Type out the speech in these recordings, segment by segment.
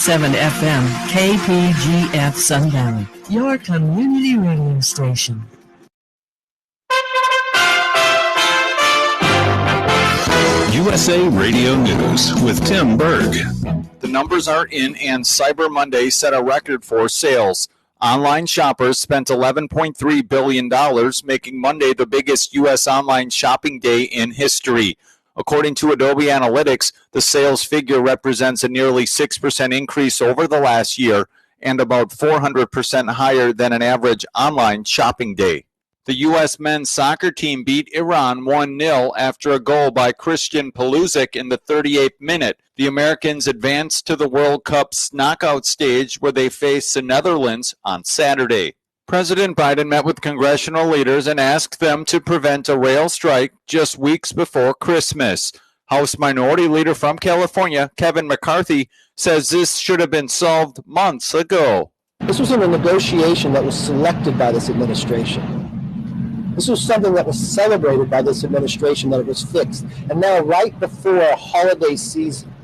7 FM KPGF Sun Valley, your community radio station. USA Radio News with Tim Berg. The numbers are in, and Cyber Monday set a record for sales. Online shoppers spent $11.3 billion, making Monday the biggest U.S. online shopping day in history. According to Adobe Analytics, the sales figure represents a nearly 6% increase over the last year and about 400% higher than an average online shopping day. The U.S. men's soccer team beat Iran 1-0 after a goal by Christian Pulisic in the 38th minute. The Americans advanced to the World Cup's knockout stage where they face the Netherlands on Saturday. President Biden met with congressional leaders and asked them to prevent a rail strike just weeks before Christmas. House Minority Leader from California, Kevin McCarthy, says this should have been solved months ago. This was in a negotiation that was selected by this administration. This was something that was celebrated by this administration, that it was fixed. And now, right before a holiday season,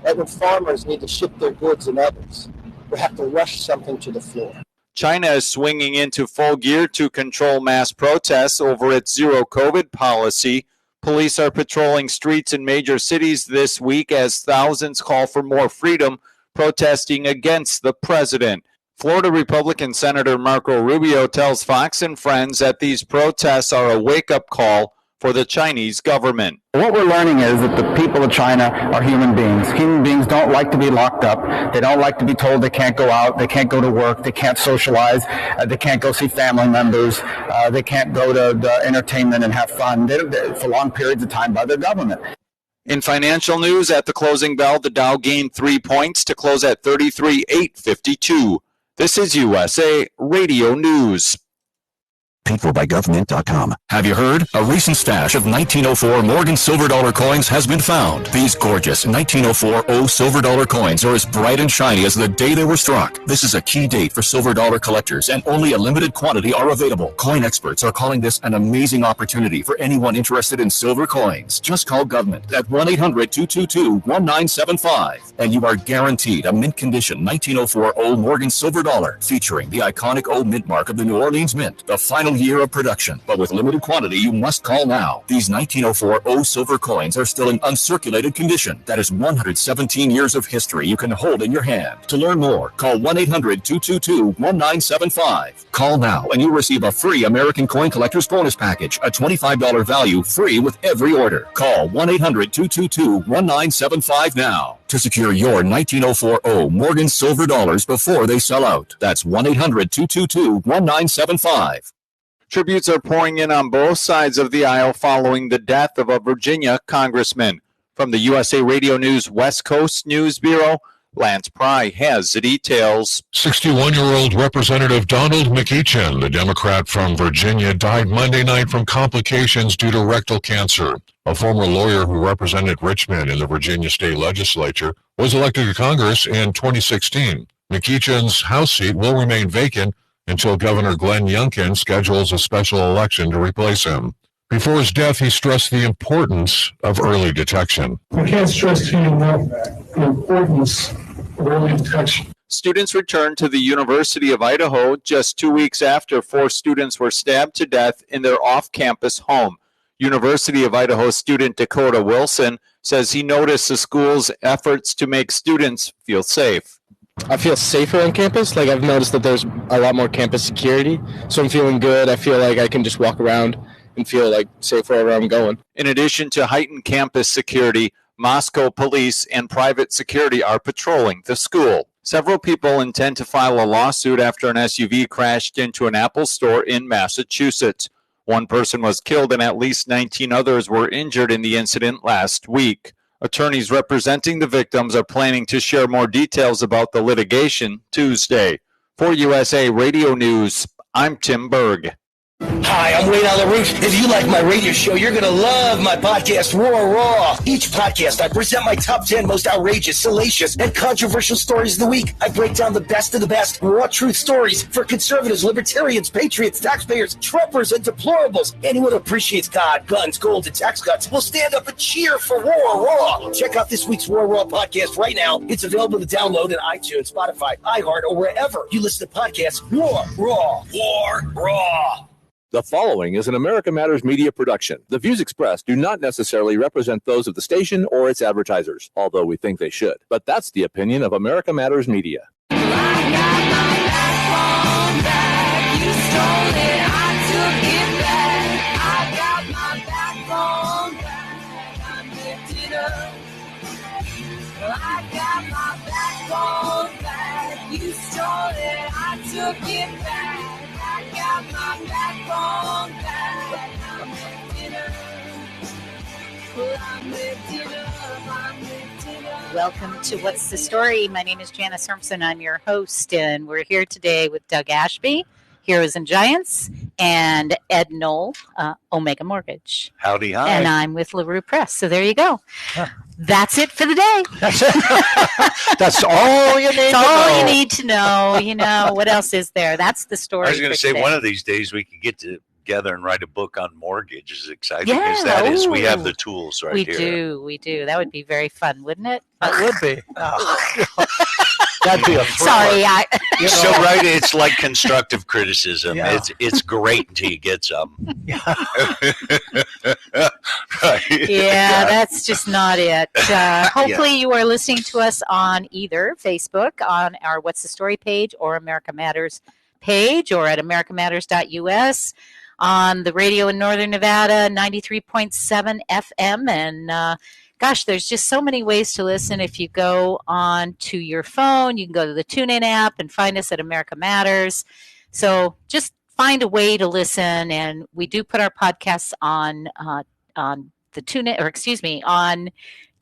right when farmers need to ship their goods and others, we have to rush something to the floor. China is swinging into full gear to control mass protests over its zero-COVID policy. Police are patrolling streets in major cities this week as thousands call for more freedom, protesting against the president. Florida Republican Senator Marco Rubio tells Fox and Friends that these protests are a wake-up call for the Chinese government. What we're learning is that the people of China are human beings. Human beings don't like to be locked up. They don't like to be told they can't go out, they can't go to work, they can't socialize, they can't go see family members, they can't go to entertainment and have fun for long periods of time by their government. In financial news, at the closing bell, the Dow gained 3 points to close at 33,852. This is USA Radio News. Paid for by government.com. Have you heard? A recent stash of 1904 Morgan silver dollar coins has been found. These gorgeous 1904 silver dollar coins are as bright and shiny as the day they were struck. This is a key date for silver dollar collectors, and only a limited quantity are available. Coin experts are calling this an amazing opportunity for anyone interested in silver coins. Just call government at 1-800-222-1975, and you are guaranteed a mint condition 1904 Morgan silver dollar featuring the iconic O mint mark of the New Orleans Mint. The final year of production, but with limited quantity, you must call now. These 1904 silver coins are still in uncirculated condition. That is 117 years of history you can hold in your hand. To learn more, call 1-800-222-1975. Call now and you'll receive a free American Coin Collector's Bonus Package, a $25 value, free with every order. Call 1-800-222-1975 now to secure your 1904 Morgan silver dollars before they sell out. That's 1-800-222-1975. Tributes are pouring in on both sides of the aisle following the death of a Virginia congressman. From the USA Radio News West Coast News Bureau, Lance Pry has the details. 61-year-old Representative Donald McEachin, the Democrat from Virginia, died Monday night from complications due to rectal cancer. A former lawyer who represented Richmond in the Virginia state legislature was elected to Congress in 2016. McEachin's House seat will remain vacant until Governor Glenn Youngkin schedules a special election to replace him. Before his death, he stressed the importance of early detection. I can't stress to you enough the importance of early detection. Students returned to the University of Idaho just 2 weeks after 4 students were stabbed to death in their off-campus home. University of Idaho student Dakota Wilson says he noticed the school's efforts to make students feel safe. I feel safer on campus. I've noticed that there's a lot more campus security, so I'm feeling good. I feel like I can just walk around and feel safe wherever I'm going. In addition to heightened campus security, Moscow police and private security are patrolling the school. Several people intend to file a lawsuit after an SUV crashed into an Apple store in Massachusetts. One person was killed and at least 19 others were injured in the incident last week. Attorneys representing the victims are planning to share more details about the litigation Tuesday. For USA Radio News, I'm Tim Berg. Hi, I'm Wayne LaRouche. If you like my radio show, you're going to love my podcast, War Raw. Each podcast, I present my top 10 most outrageous, salacious, and controversial stories of the week. I break down the best of the best raw truth stories for conservatives, libertarians, patriots, taxpayers, Trumpers, and deplorables. Anyone who appreciates God, guns, gold, and tax cuts will stand up and cheer for War Raw. Check out this week's War Raw podcast right now. It's available to download on iTunes, Spotify, iHeart, or wherever you listen to podcasts. War Raw. War Raw. The following is an America Matters media production. The views expressed do not necessarily represent those of the station or its advertisers, although we think they should. But that's the opinion of America Matters Media. Welcome to What's the Story? My name is Janice Hermson. I'm your host, and we're here today with Doug Ashby, Heroes and Giants, and Ed Noel, Omega Mortgage. Howdy, hi. And I'm with LaRue Press. So there you go. That's it for the day. That's all you need to know. That's all you need to know. You know, what else is there? That's the story. I was going to say, today. one of these days we could get together and write a book on mortgage. As exciting as that is, we have the tools right here. We do. That would be very fun, wouldn't it? That would be. That'd be a thriller. Sorry, So right, it's like constructive criticism. Yeah. It's great until you get some. Right. Yeah, that's just not it. Hopefully you are listening to us on either Facebook, on our What's the Story page, or America Matters page, or at americamatters.us, on the radio in Northern Nevada, 93.7 FM. And gosh, there's just so many ways to listen. If you go on to your phone, you can go to the TuneIn app and find us at America Matters. So just find a way to listen. And we do put our podcasts on the TuneIn, or excuse me, on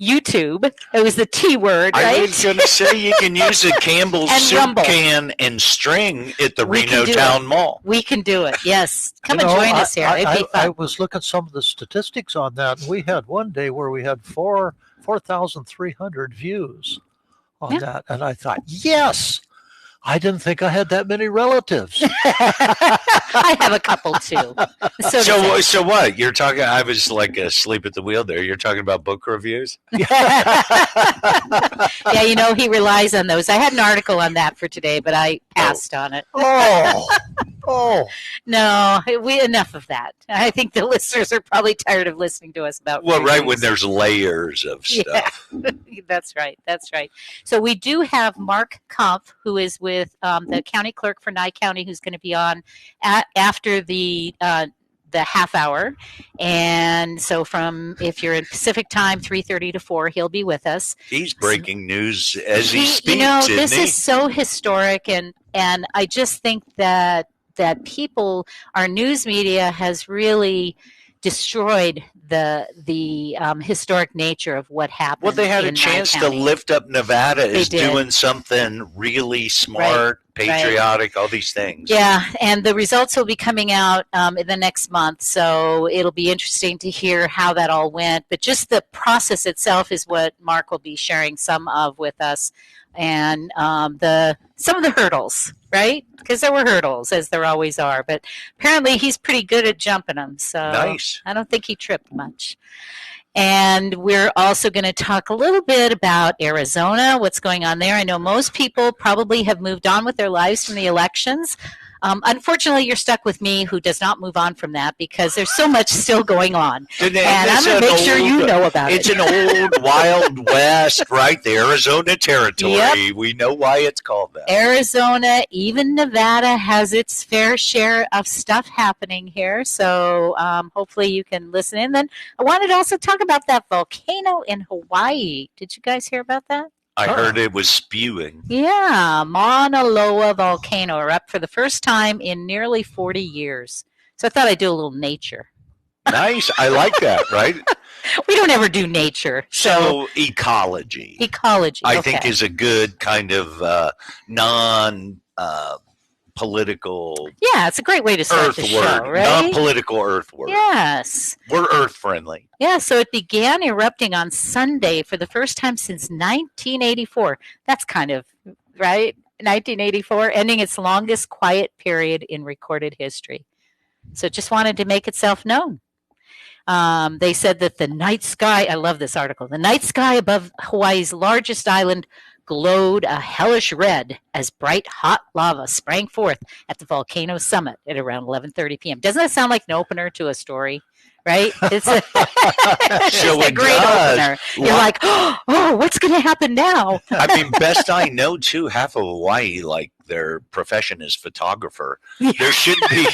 YouTube. It was the T word, right? I was going to say you can use a Campbell's soup Rumble. can and string at the Reno Town Mall. We can do it. Yes, come and join us here. It'd be fun. I was looking at some of the statistics on that. We had one day where we had 4,300 views on that, and I thought, yes. I didn't think I had that many relatives. I have a couple too. So what? You're talking, I was like asleep at the wheel there. You're talking about book reviews? Yeah, you know, he relies on those. I had an article on that for today, but I passed on it. No, enough of that. I think the listeners are probably tired of listening to us about Well, reviews. right, when there's layers of stuff. Yeah, that's right. So we do have Mark Kampf, who is with the county clerk for Nye County, who's going to be on after the half hour. And so if you're in Pacific time, 3:30 to 4, he'll be with us. He's breaking news as he speaks, You know, isn't this he? is so historic, and I just think that people, our news media has really destroyed the historic nature of what happened. Well, they had a in Nye chance to County. lift up Nevada They as did. doing something really smart, patriotic, all these things. Yeah, and the results will be coming out in the next month, so it'll be interesting to hear how that all went. But just the process itself is what Mark will be sharing some of with us, and some of the hurdles, right? Because there were hurdles, as there always are. But apparently he's pretty good at jumping them, so Nice. I don't think he tripped much. And we're also going to talk a little bit about Arizona, what's going on there. I know most people probably have moved on with their lives from the elections. Unfortunately, you're stuck with me, who does not move on from that, because there's so much still going on. And I'm going to make sure you know about it. It's an old Wild West, right? The Arizona territory. Yep. We know why it's called that. Arizona, even Nevada has its fair share of stuff happening here. So hopefully you can listen in. Then I wanted to also talk about that volcano in Hawaii. Did you guys hear about that? I heard it was spewing. Yeah, Mauna Loa volcano are up for the first time in nearly 40 years. So I thought I'd do a little nature. Nice. I like that, right? We don't ever do nature. So ecology. Ecology, I okay. think is a good kind of non non-political. Yeah, it's a great way to start the show, right? Non-political Earth word. Yes. We're Earth friendly. Yeah, so it began erupting on Sunday for the first time since 1984. That's kind of, right? 1984, ending its longest quiet period in recorded history. So it just wanted to make itself known. They said that the night sky, I love this article, the night sky above Hawaii's largest island glowed a hellish red as bright hot lava sprang forth at the volcano summit at around 11:30 p.m. Doesn't that sound like an opener to a story? Right? It's a, a great opener. You're like, oh, what's going to happen now? I mean, best I know, too, half of Hawaii, like their profession is photographer. Yeah. There should be,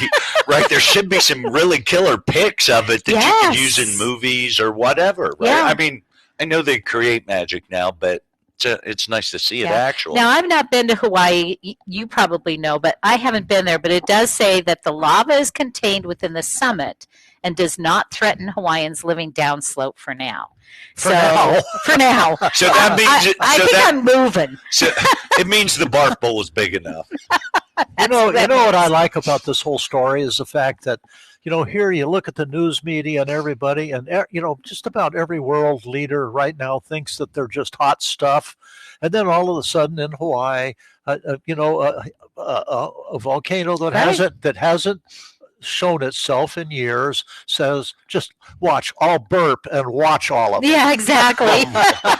right? There should be some really killer pics of it that you can use in movies or whatever, right? Yeah. I mean, I know they create magic now, but it's nice to see it actually. Now, I've not been to Hawaii. You probably know, but I haven't been there. But it does say that the lava is contained within the summit and does not threaten Hawaiians living downslope for now. For now. So that means I think I'm moving. So it means the barf bowl is big enough. You know what I like about this whole story is the fact that, here you look at the news media and everybody, and, just about every world leader right now thinks that they're just hot stuff. And then all of a sudden in Hawaii, a volcano that hasn't shown itself in years says, just watch, I'll burp and watch all of it. Yeah, exactly.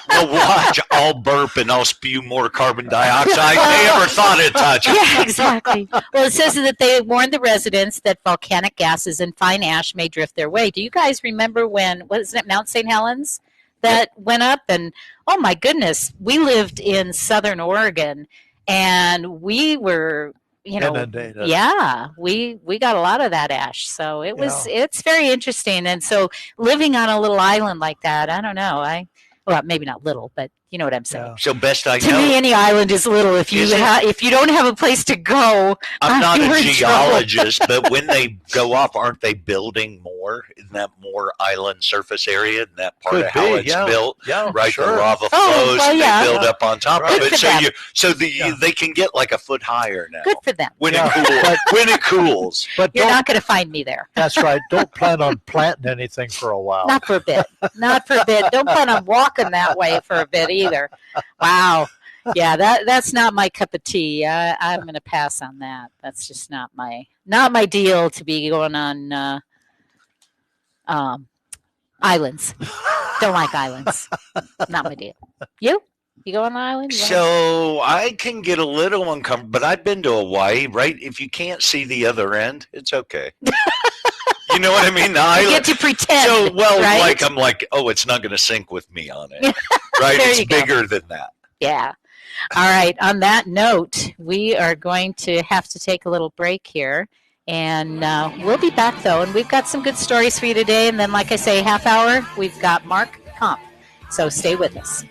Well, watch, I'll burp and I'll spew more carbon dioxide. They ever thought it'd touch it. Yeah, exactly. Well, it says that they warned the residents that volcanic gases and fine ash may drift their way. Do you guys remember when, Mount St. Helens that went up? And oh my goodness, we lived in Southern Oregon and we were, inundated. Yeah, we got a lot of that ash. So it's very interesting. And so living on a little island like that, I don't know. Well, maybe not little, but you know what I'm saying. Yeah. So best I know. To me, any island is little. If you don't have a place to go, I'm not a geologist, but when they go up, aren't they building more? Isn't that more island surface area? Isn't that part of how it's built? Yeah, right. Sure. The lava flows. They build up on top of it. They can get like a foot higher now. Good for them. When it cools. But you're not going to find me there. That's right. Don't plan on planting anything for a while. Not for a bit. Not for a bit. Don't plan on walking that way for a bit either. Wow. Yeah, that's not my cup of tea. I'm going to pass on that. That's just not my deal to be going on islands. Don't like islands. Not my deal. You go on an island? So I can get a little uncomfortable, but I've been to Hawaii, right? If you can't see the other end, it's okay. You know what I mean? The island. You get to pretend. So, right? I'm like, oh, it's not going to sink with me on it. Right? It's bigger than that. Yeah. All right. On that note, we are going to have to take a little break here. And we'll be back, though. And we've got some good stories for you today. And then, like I say, half hour, we've got Mark Kampf. So stay with us.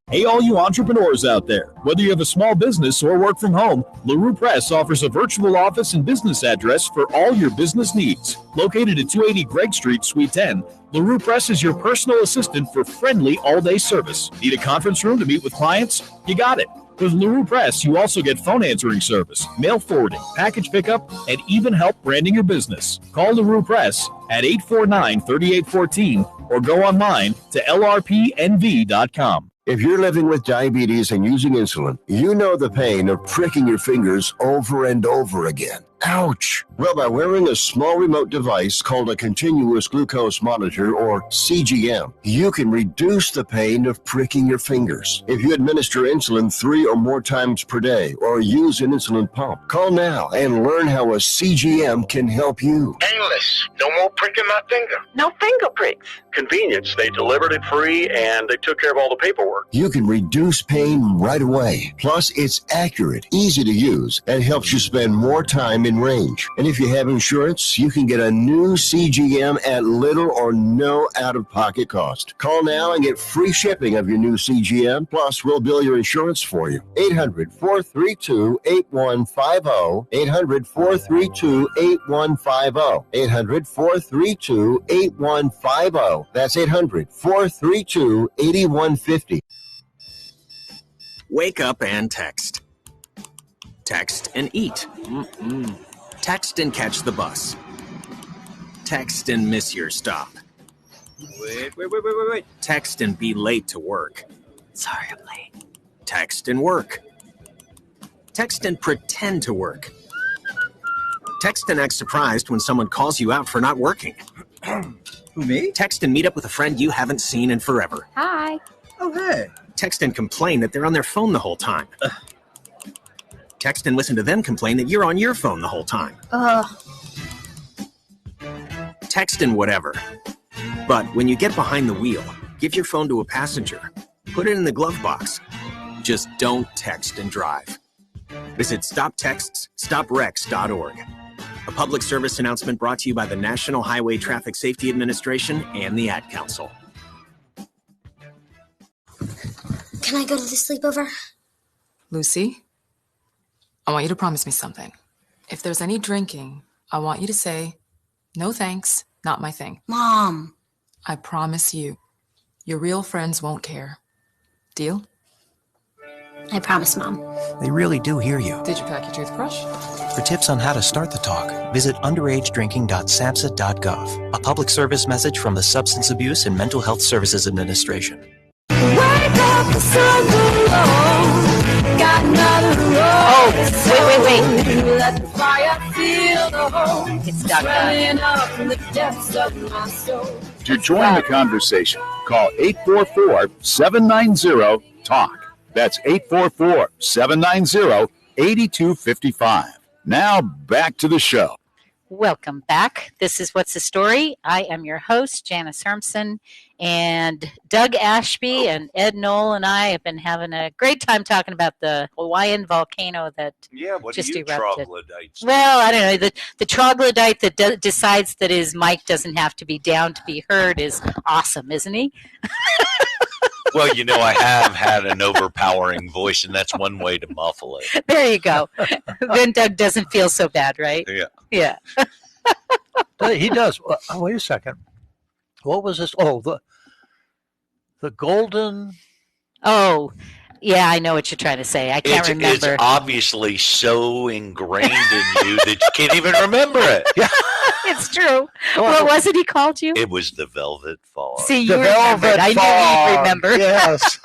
Hey, all you entrepreneurs out there. Whether you have a small business or work from home, LaRue Press offers a virtual office and business address for all your business needs. Located at 280 Gregg Street, Suite 10, LaRue Press is your personal assistant for friendly all-day service. Need a conference room to meet with clients? You got it. With LaRue Press, you also get phone answering service, mail forwarding, package pickup, and even help branding your business. Call LaRue Press at 849-3814 or go online to lrpnv.com. If you're living with diabetes and using insulin, you know the pain of pricking your fingers over and over again. Ouch! Well, by wearing a small remote device called a continuous glucose monitor, or CGM, you can reduce the pain of pricking your fingers. If you administer insulin 3 or more times per day or use an insulin pump, call now and learn how a CGM can help you. Painless. No more pricking my finger. No finger pricks. Convenience. They delivered it free and they took care of all the paperwork. You can reduce pain right away. Plus, it's accurate, easy to use, and helps you spend more time in within range. And if you have insurance, you can get a new CGM at little or no out-of-pocket cost. Call now and get free shipping of your new CGM, plus we'll bill your insurance for you. 800-432-8150. 800-432-8150. 800-432-8150. That's 800-432-8150. Wake up and text. Text and eat. Text and catch the bus. Text and miss your stop. Wait. Text and be late to work. Sorry, I'm late. Text and work. Text and pretend to work. Text and act surprised when someone calls you out for not working. Who, me? Text and meet up with a friend you haven't seen in forever. Hi. Oh, hey. Text and complain that they're on their phone the whole time. Text and listen to them complain that you're on your phone the whole time. Text and whatever. But when you get behind the wheel, give your phone to a passenger. Put it in the glove box. Just don't text and drive. Visit StopTextsStopWrecks.org. A public service announcement brought to you by the National Highway Traffic Safety Administration and the Ad Council. Can I go to the sleepover? Lucy, I want you to promise me something. If there's any drinking, I want you to say, no thanks, not my thing. Mom. I promise you, your real friends won't care. Deal? I promise, Mom. They really do hear you. Did you pack your toothbrush? For tips on how to start the talk, visit underagedrinking.samhsa.gov. A public service message from the Substance Abuse and Mental Health Services Administration. Wake up, the sun will got another road. Oh, wait. Let the fire feel the hope. It's Doug. Up from the depths of my soul. To join the conversation, call 844-790-TALK. That's 844-790-8255. Now back to the show. Welcome back. This is What's the Story? I am your host, Janice Hermson, and Doug Ashby and Ed Noel and I have been having a great time talking about the Hawaiian volcano that just erupted. Troglodytes? Well, I don't know. The troglodyte that decides that his mic doesn't have to be down to be heard is awesome, isn't he? Well, I have had an overpowering voice, and that's one way to muffle it. There you go. Then Doug doesn't feel so bad, right? Yeah. He does. Wait a second. What was this? Oh, the golden. Oh, yeah, I know what you're trying to say. I can't remember. It's obviously so ingrained in you that you can't even remember it. Yeah. It's true. What was it he called you? It was the Velvet Fog. See, you remembered. I knew you'd remember. Yes.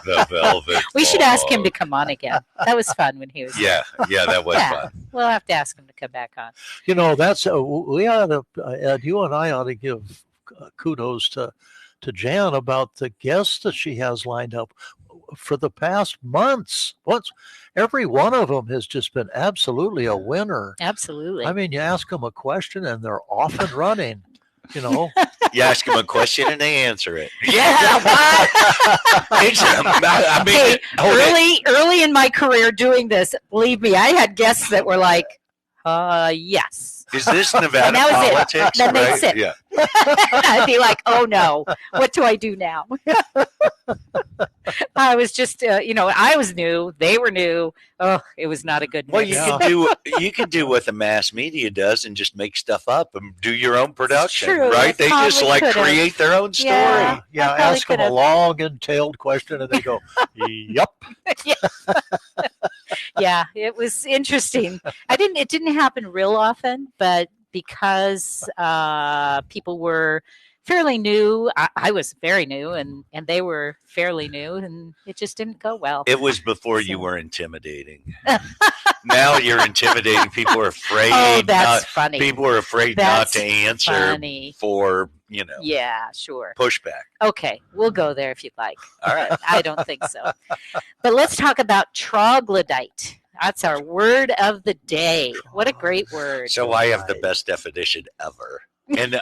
The Velvet We should Fog. ask him to come on again. That was fun when he was Yeah, that was fun. We'll have to ask him to come back on. That's we ought to, Ed, you and I ought to give kudos to Jan about the guests that she has lined up for the past months. Every one of them has just been absolutely a winner. Absolutely. I mean, you ask them a question and they're off and running. You ask them a question and they answer it. Yeah. Early in my career doing this, believe me, I had guests that were like, yes. Is this Nevada and that was politics? Then they'd sit. Yeah. I'd be like, oh no, what do I do now? I was just, I was new. They were new. Oh, it was not a good mix. Well, you can do what the mass media does and just make stuff up and do your own production, true. right? They just create their own story. Yeah, ask them a long entailed question and they go, yup. Yeah, it was interesting. It didn't happen real often, but because people were fairly new, I was very new, and they were fairly new, and it just didn't go well. It was before you were intimidating. Now you're intimidating. People are afraid. Oh, that's funny. People are afraid not to answer for, Yeah, sure. pushback. Okay, we'll go there if you'd like. All right. I don't think so. But let's talk about troglodyte. That's our word of the day. What a great word. So I have the best definition ever. And,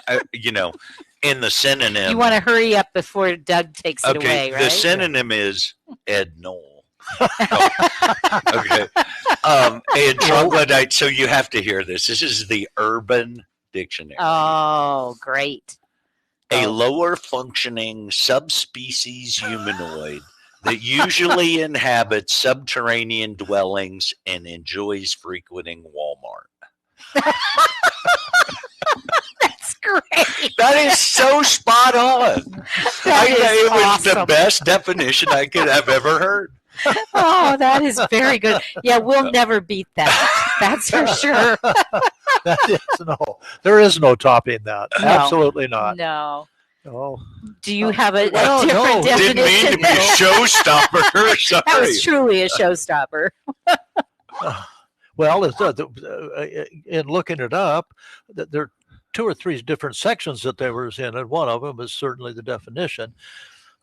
in the synonym. You want to hurry up before Doug takes it away, right? The synonym is Ed Noel. Okay. And Troglodyte. So you have to hear this. This is the Urban Dictionary. Oh, great. A lower functioning subspecies humanoid that usually inhabits subterranean dwellings and enjoys frequenting Walmart. That's great. That is so spot on. It was awesome. the best definition I could have ever heard. Oh, that is very good. Yeah, we'll never beat that. That's for sure. There is no topping that. No. Absolutely not. No. Oh. Do you have a Well, different no. definition? Didn't mean to be a showstopper. Sorry. That was truly a showstopper. Well, in looking it up, there are 2 or 3 different sections that they were in, and one of them is certainly the definition.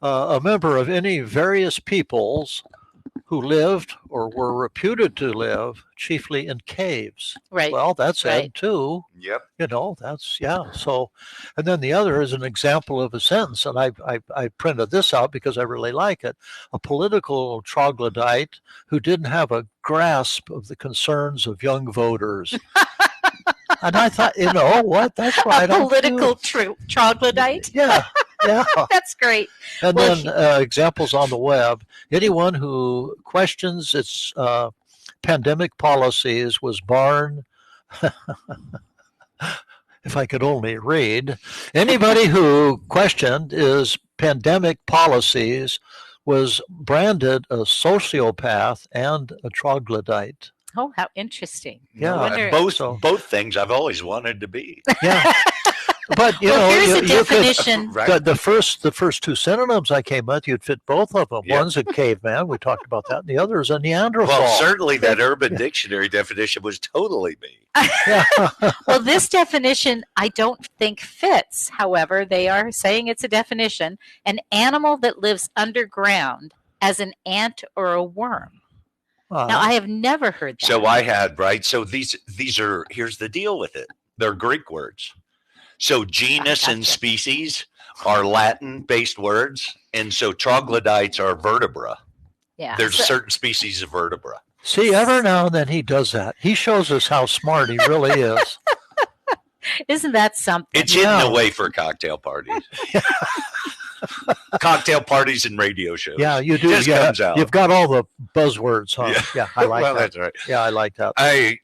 A member of any various peoples who lived or were reputed to live chiefly in caves. Right. Well, that's right. Ed too. Yep. That's, yeah. So, and then the other is an example of a sentence, and I printed this out because I really like it. A political troglodyte who didn't have a grasp of the concerns of young voters. And I thought, what? That's right. A political troglodyte? Yeah. Yeah. That's great. And then examples on the web. Anyone who questions its pandemic policies was barred. If I could only read. Anybody who questioned his pandemic policies was branded a sociopath and a troglodyte. Oh, how interesting. Yeah. Both things I've always wanted to be. Yeah. But here's a you definition. could, the first 2 synonyms I came with, you'd fit both of them. Yep. One's a caveman, we talked about that, and the other is a Neanderthal. Well, certainly that Urban Dictionary definition was totally me. Well, this definition I don't think fits. However, they are saying it's a definition: an animal that lives underground as an ant or a worm. Now, I have never heard that. So I had, right? So these are, here's the deal with it. They're Greek words. So genus and species are Latin-based words, and so troglodytes are vertebra. Yeah. There's certain species of vertebra. See, every now and then he does that. He shows us how smart he really is. Isn't that something? It's hidden away for cocktail parties. Cocktail parties and radio shows. Yeah, you do. Just comes out. You've got all the buzzwords, huh? Yeah, I like that. That's right. Yeah, I like that. And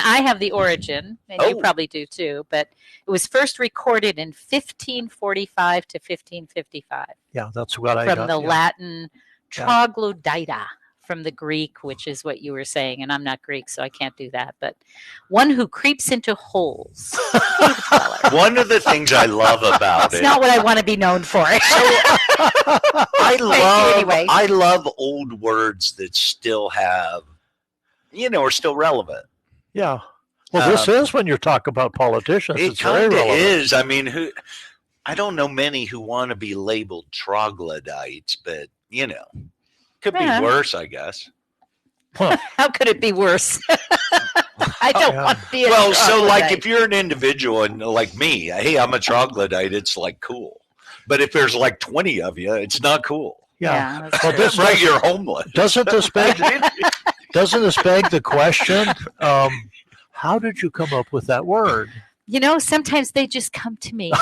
I have the origin, and you probably do too, but it was first recorded in 1545 to 1555. Yeah, that's what I got. From the Latin troglodyta, from the Greek, which is what you were saying, and I'm not Greek, so I can't do that, but one who creeps into holes. One of the things I love about it's not what I want to be known for. I love old words that still have, are still relevant. Yeah. Well, this is when you're talking about politicians. It it's very kind of relevant. is. I mean, I don't know many who want to be labeled troglodytes, but, could be worse, I guess. How could it be worse? I don't want to be a troglodyte. So like if you're an individual and like me, hey, I'm a troglodyte, it's like cool. But if there's like 20 of you, it's not cool. Yeah. Well, you're homeless. Doesn't this beg the question? How did you come up with that word? Sometimes they just come to me.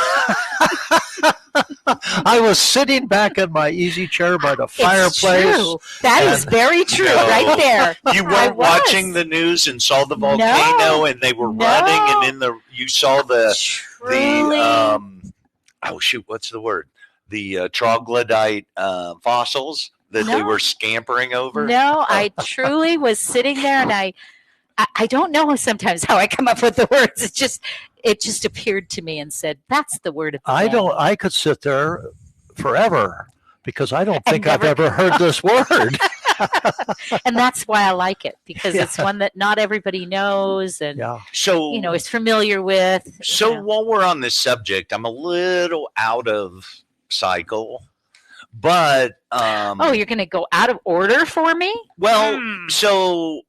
I was sitting back in my easy chair by the fireplace. True. That is very true, right there. You weren't watching the news and saw the volcano, and they were running, and you saw the what's the word? The troglodyte fossils that they were scampering over. No, I truly was sitting there, and I don't know sometimes how I come up with the words. It just appeared to me and said, that's the word of the day. I could sit there forever because I don't think I've ever heard this word. And that's why I like it, because it's one that not everybody knows and is familiar with. So while we're on this subject, I'm a little out of cycle, but you're going to go out of order for me? Well, so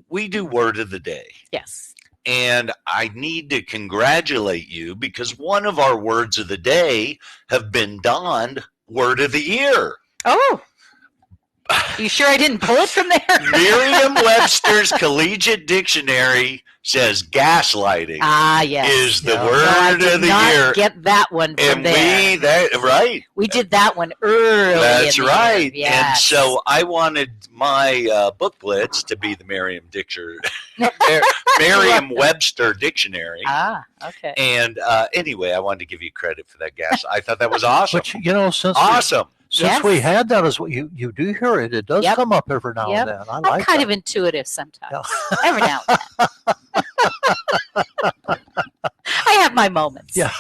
we do word of the day. Yes. And I need to congratulate you because one of our words of the day have been donned word of the year. Oh. You sure I didn't pull it from there? Merriam-Webster's Collegiate Dictionary says gaslighting. Yes. Is the word of the year. Get that one from there. Right. We did that one early. That's right. Yes. And so I wanted my book Blitz to be the Merriam-Webster Dictionary. Okay. And anyway, I wanted to give you credit for that gas. I thought that was awesome. But you know, since we had that, as what you do hear it, it does come up every now and then. I'm kind of intuitive sometimes. Every now and then. I have my moments. Yeah.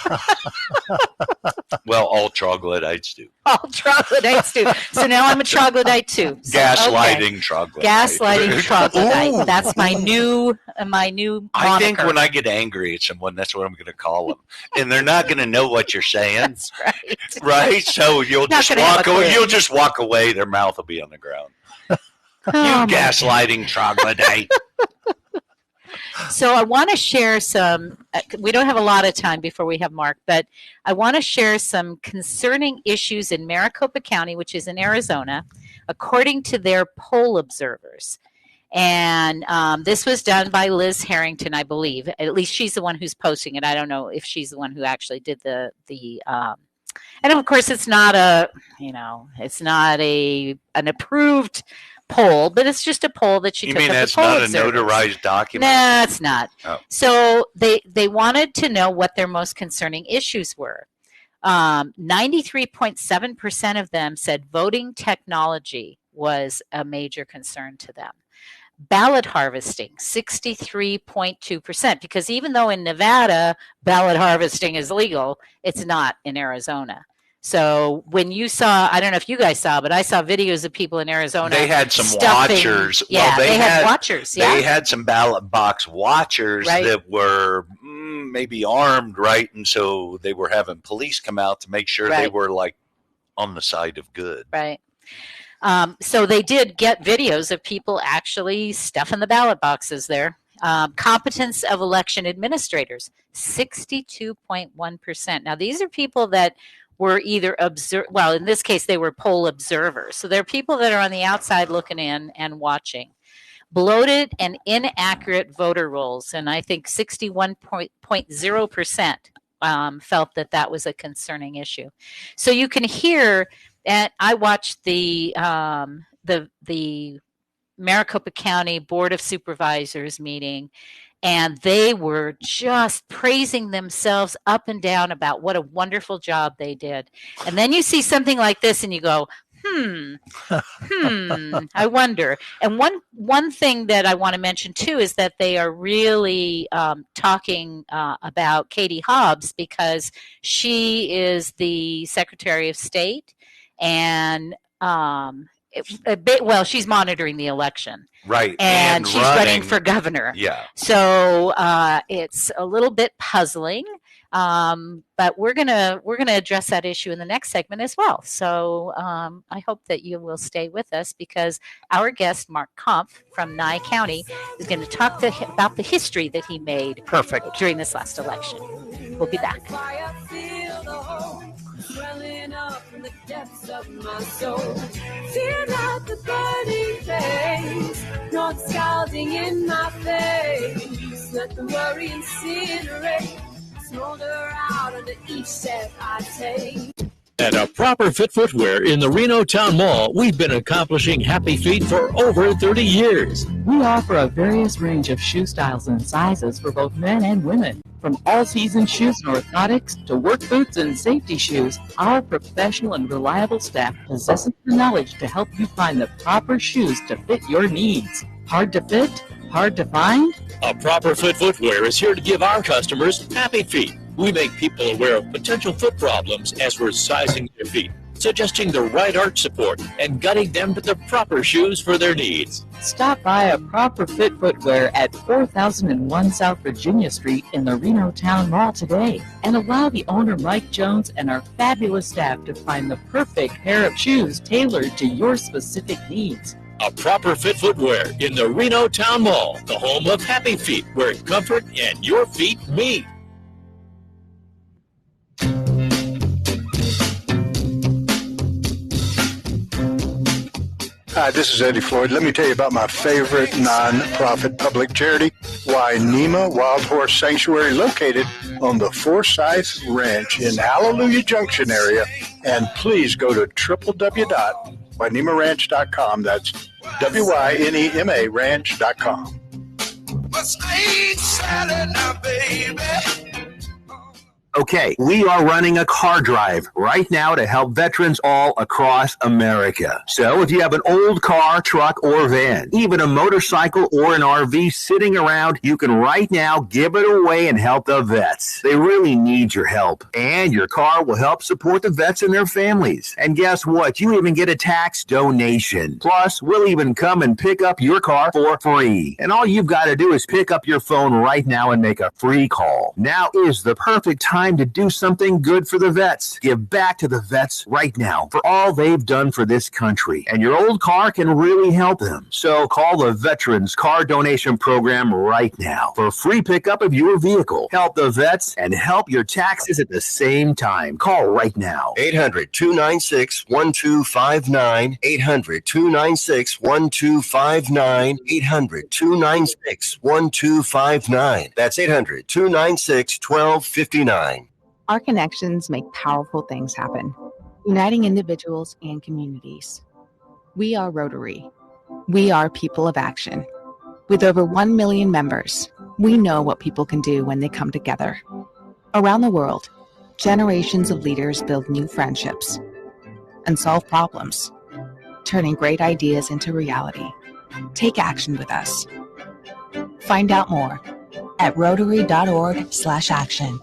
Well, all troglodytes do. All troglodytes do. So now I'm a troglodyte too. So, gaslighting troglodyte. Gaslighting troglodyte. That's my new moniker. I think when I get angry at someone, that's what I'm going to call them, and they're not going to know what you're saying. That's right. Right. So you'll just walk away. You'll just walk away. Their mouth will be on the ground. You gaslighting troglodyte. So I want to share some, we don't have a lot of time before we have Mark, but I want to share some concerning issues in Maricopa County, which is in Arizona, according to their poll observers. And this was done by Liz Harrington, I believe. At least she's the one who's posting it. I don't know if she's the one who actually did and of course it's not an approved poll, but it's just a poll that she took. You mean that's not a notarized document? No, it's not. Oh. So they wanted to know what their most concerning issues were. 93.7% of them said voting technology was a major concern to them. Ballot harvesting, 63.2%, because even though in Nevada ballot harvesting is legal, it's not in Arizona. So when you saw, I don't know if you guys saw, but I saw videos of people in Arizona. They had some watchers. Yeah, they had watchers. Yeah. They had some ballot box watchers that were maybe armed, right? And so they were having police come out to make sure they were like on the side of good. Right. So they did get videos of people actually stuffing the ballot boxes there. Competence of election administrators, 62.1%. Now, these are people that were either in this case, they were poll observers. So they're people that are on the outside looking in and watching. Bloated and inaccurate voter rolls, and I think 61.0% felt that was a concerning issue. So you can hear, and I watched the Maricopa County Board of Supervisors meeting, and they were just praising themselves up and down about what a wonderful job they did. And then you see something like this and you go, I wonder. And one thing that I want to mention too is that they are really talking about Katie Hobbs, because she is the Secretary of State, and she's monitoring the election. Right. And she's running for governor. Yeah. So it's a little bit puzzling. But we're gonna address that issue in the next segment as well. So I hope that you will stay with us, because our guest, Mark Kampf from Nye County, is going to talk about the history that he made during this last election. We'll be back. Welling up in the depths of my soul. Fear not the burning flames, nor the scalding in my face. Let the worry incinerate, smolder out under each step I take. At A Proper Fit Footwear in the Reno Town Mall, we've been accomplishing happy feet for over 30 years. We offer a various range of shoe styles and sizes for both men and women. From all-season shoes and orthotics to work boots and safety shoes, our professional and reliable staff possesses the knowledge to help you find the proper shoes to fit your needs. Hard to fit? Hard to find? A Proper Fit Footwear is here to give our customers happy feet. We make people aware of potential foot problems as we're sizing their feet, suggesting the right arch support, and guiding them to the proper shoes for their needs. Stop by A Proper Fit Footwear at 4001 South Virginia Street in the Reno Town Mall today, and allow the owner, Mike Jones, and our fabulous staff to find the perfect pair of shoes tailored to your specific needs. A Proper Fit Footwear in the Reno Town Mall, the home of happy feet, where comfort and your feet meet. Hi, this is Eddie Floyd. Let me tell you about my favorite non-profit public charity, Wainema Wild Horse Sanctuary, located on the Forsyth Ranch in Hallelujah Junction area. And please go to www.wainemaranch.com. That's WYNEMA ranch.com. Okay, we are running a car drive right now to help veterans all across America. So if you have an old car, truck, or van, even a motorcycle or an RV sitting around, you can right now give it away and help the vets. They really need your help. And your car will help support the vets and their families. And guess what? You even get a tax donation. Plus, we'll even come and pick up your car for free. And all you've got to do is pick up your phone right now and make a free call. Now is the perfect time to do something good for the vets. Give back to the vets right now for all they've done for this country. And your old car can really help them. So call the Veterans Car Donation Program right now for free pickup of your vehicle. Help the vets and help your taxes at the same time. Call right now. 800-296-1259. 800-296-1259. 800-296-1259. That's 800-296-1259. Our connections make powerful things happen, uniting individuals and communities. We are Rotary. We are people of action. With over 1 million members, we know what people can do when they come together. Around the world, generations of leaders build new friendships and solve problems, turning great ideas into reality. Take action with us. Find out more at rotary.org/action.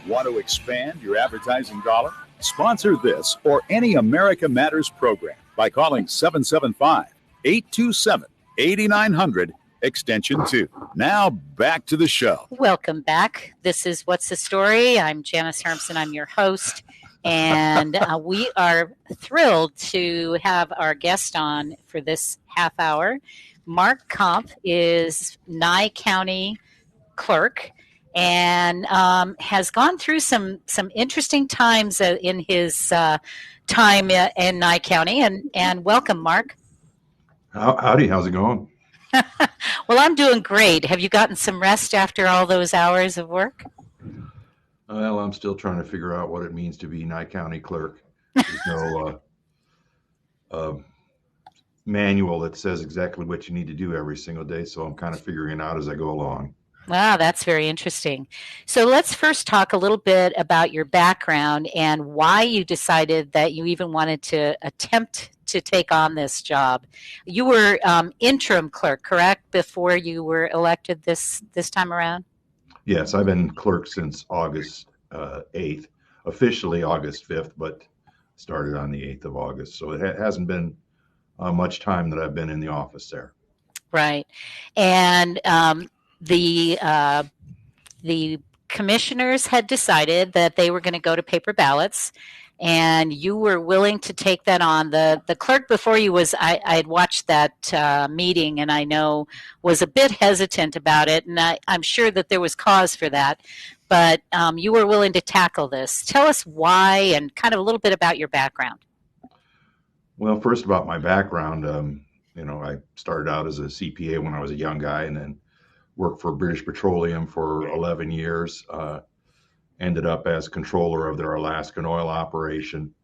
Want to expand your advertising dollar? Sponsor this or any America Matters program by calling 775-827-8900, extension 2. Now back to the show. Welcome back. This is What's the Story? I'm Janice Harmson. I'm your host. And we are thrilled to have our guest on for this half hour. Mark Kampf is Nye County Clerk and has gone through some interesting times in his time in Nye County. And welcome, Mark. Howdy, how's it going? Well, I'm doing great. Have you gotten some rest after all those hours of work? Well, I'm still trying to figure out what it means to be Nye County Clerk. There's no manual that says exactly what you need to do every single day, so I'm kind of figuring it out as I go along. Wow, that's very interesting. So let's first talk a little bit about your background and why you decided that you even wanted to attempt to take on this job. You were interim clerk, correct, before you were elected this time around? Yes, I've been clerk since August 8th, officially August 5th, but started on the 8th of August. So it hasn't been much time that I've been in the office there. Right. And the commissioners had decided that they were going to go to paper ballots, and you were willing to take that on. The clerk before you was, I had watched that meeting, and I know was a bit hesitant about it, and I'm sure that there was cause for that, but you were willing to tackle this. Tell us why and kind of a little bit about your background. Well, first about my background, I started out as a CPA when I was a young guy, and then worked for British Petroleum for 11 years. Ended up as controller of their Alaskan oil operation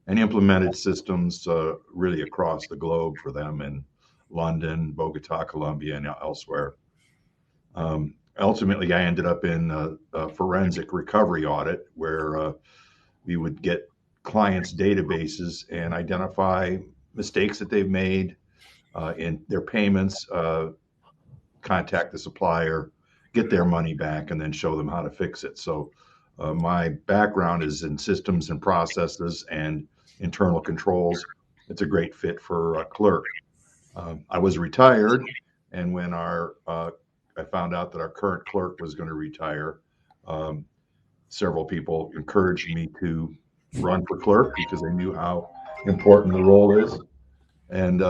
and implemented systems really across the globe for them in London, Bogota, Colombia, and elsewhere. Ultimately, I ended up in a forensic recovery audit where we would get clients' databases and identify mistakes that they've made in their payments, contact the supplier, get their money back, and then show them how to fix it. So my background is in systems and processes and internal controls. It's a great fit for a clerk. I was retired, and when I found out that our current clerk was going to retire, several people encouraged me to run for clerk because they knew how important the role is and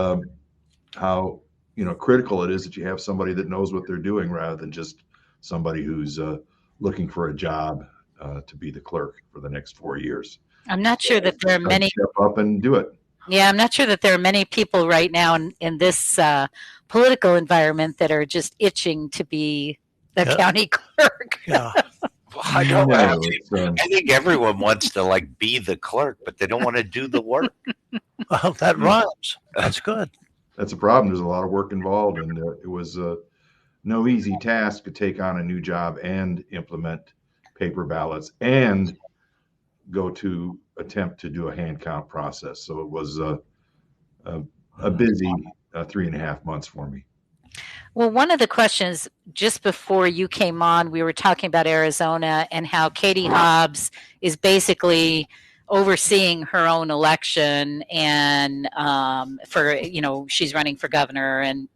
how critical it is that you have somebody that knows what they're doing rather than just somebody who's looking for a job to be the clerk for the next 4 years. I'm not sure that there are many. Step up and do it. Yeah, I'm not sure that there are many people right now in this political environment that are just itching to be the county clerk. Yeah. I don't know. I think everyone wants to be the clerk, but they don't want to do the work. Well, that rhymes. That's good. That's a problem. There's a lot of work involved, and it was no easy task to take on a new job and implement paper ballots and go to attempt to do a hand count process. So it was a busy 3.5 months for me. Well, one of the questions just before you came on, we were talking about Arizona and how Katie Hobbs is basically overseeing her own election, and she's running for governor, and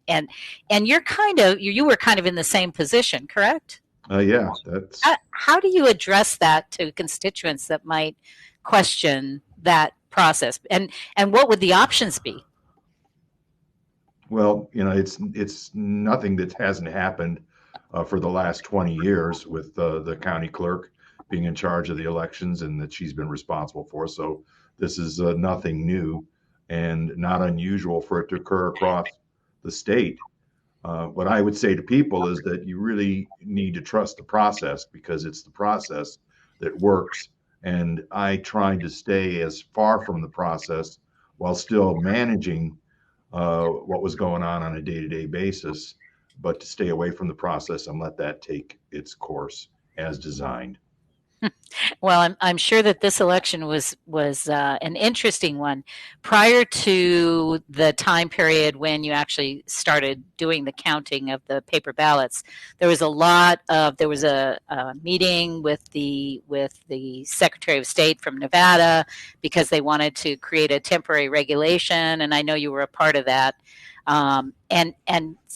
you were kind of in the same position, correct? Yeah, that's. How do you address that to constituents that might question that process, and what would the options be? Well, it's nothing that hasn't happened for the last 20 years with the county clerk being in charge of the elections and that she's been responsible for. So this is nothing new and not unusual for it to occur across the state. What I would say to people is that you really need to trust the process because it's the process that works. And I tried to stay as far from the process while still managing what was going on a day-to-day basis, but to stay away from the process and let that take its course as designed. Well, I'm sure that this election was an interesting one. Prior to the time period when you actually started doing the counting of the paper ballots, there was a meeting with the Secretary of State from Nevada because they wanted to create a temporary regulation, and I know you were a part of that. And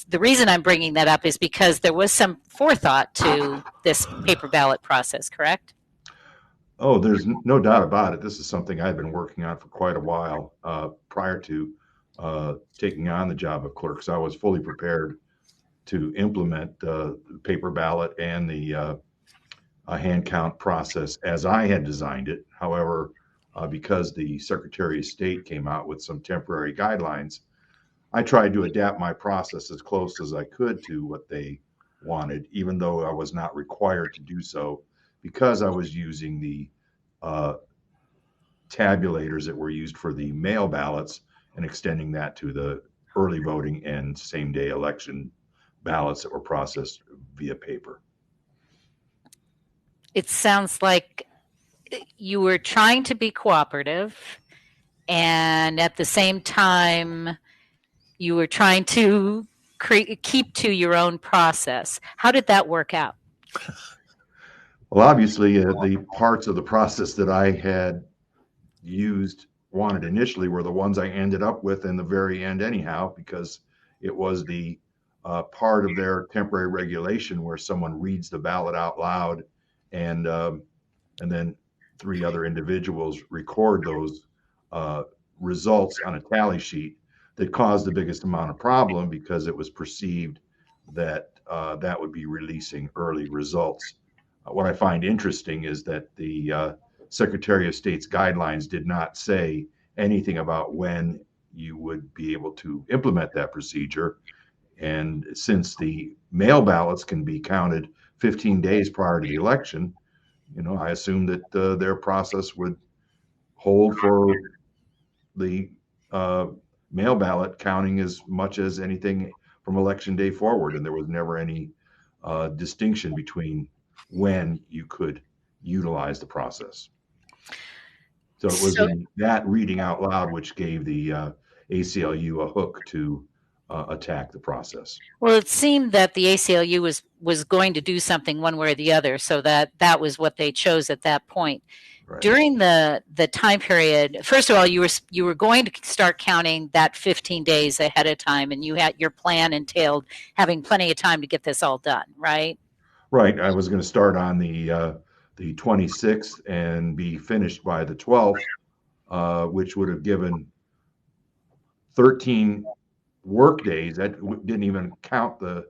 the reason I'm bringing that up is because there was some forethought to this paper ballot process, correct? Oh, there's no doubt about it. This is something I've been working on for quite a while. Prior to taking on the job of clerk, so I was fully prepared to implement the paper ballot and the hand count process as I had designed it. However, because the Secretary of State came out with some temporary guidelines, I tried to adapt my process as close as I could to what they wanted, even though I was not required to do so, because I was using the tabulators that were used for the mail ballots and extending that to the early voting and same-day election ballots that were processed via paper. It sounds like you were trying to be cooperative, and at the same time, you were trying to keep to your own process. How did that work out? Well, obviously, the parts of the process that I had wanted initially were the ones I ended up with in the very end anyhow, because it was the part of their temporary regulation where someone reads the ballot out loud and then 3 other individuals record those results on a tally sheet that caused the biggest amount of problem because it was perceived that that would be releasing early results. What I find interesting is that the Secretary of State's guidelines did not say anything about when you would be able to implement that procedure. And since the mail ballots can be counted 15 days prior to the election, I assume that their process would hold for the mail ballot counting as much as anything from election day forward. And there was never any distinction between when you could utilize the process. So it was in that reading out loud which gave the ACLU a hook to attack the process. Well, it seemed that the ACLU was going to do something one way or the other, so that was what they chose at that point. Right. During the time period, first of all, you were going to start counting that 15 days ahead of time, and your plan entailed having plenty of time to get this all done, right? Right. I was going to start on the 26th and be finished by the 12th, which would have given 13 work days. That didn't even count the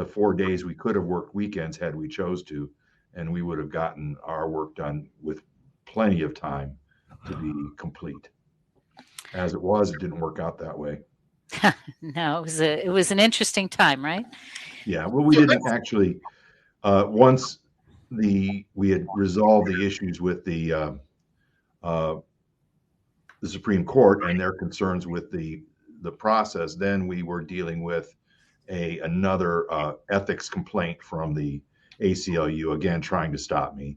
4 days we could have worked weekends had we chose to, and we would have gotten our work done with plenty of time to be complete. As it was, it didn't work out that way. No, it was an interesting time, right? Yeah, well, we didn't actually. Once we had resolved the issues with the Supreme Court and their concerns with the process, then we were dealing with another ethics complaint from the ACLU, again trying to stop me.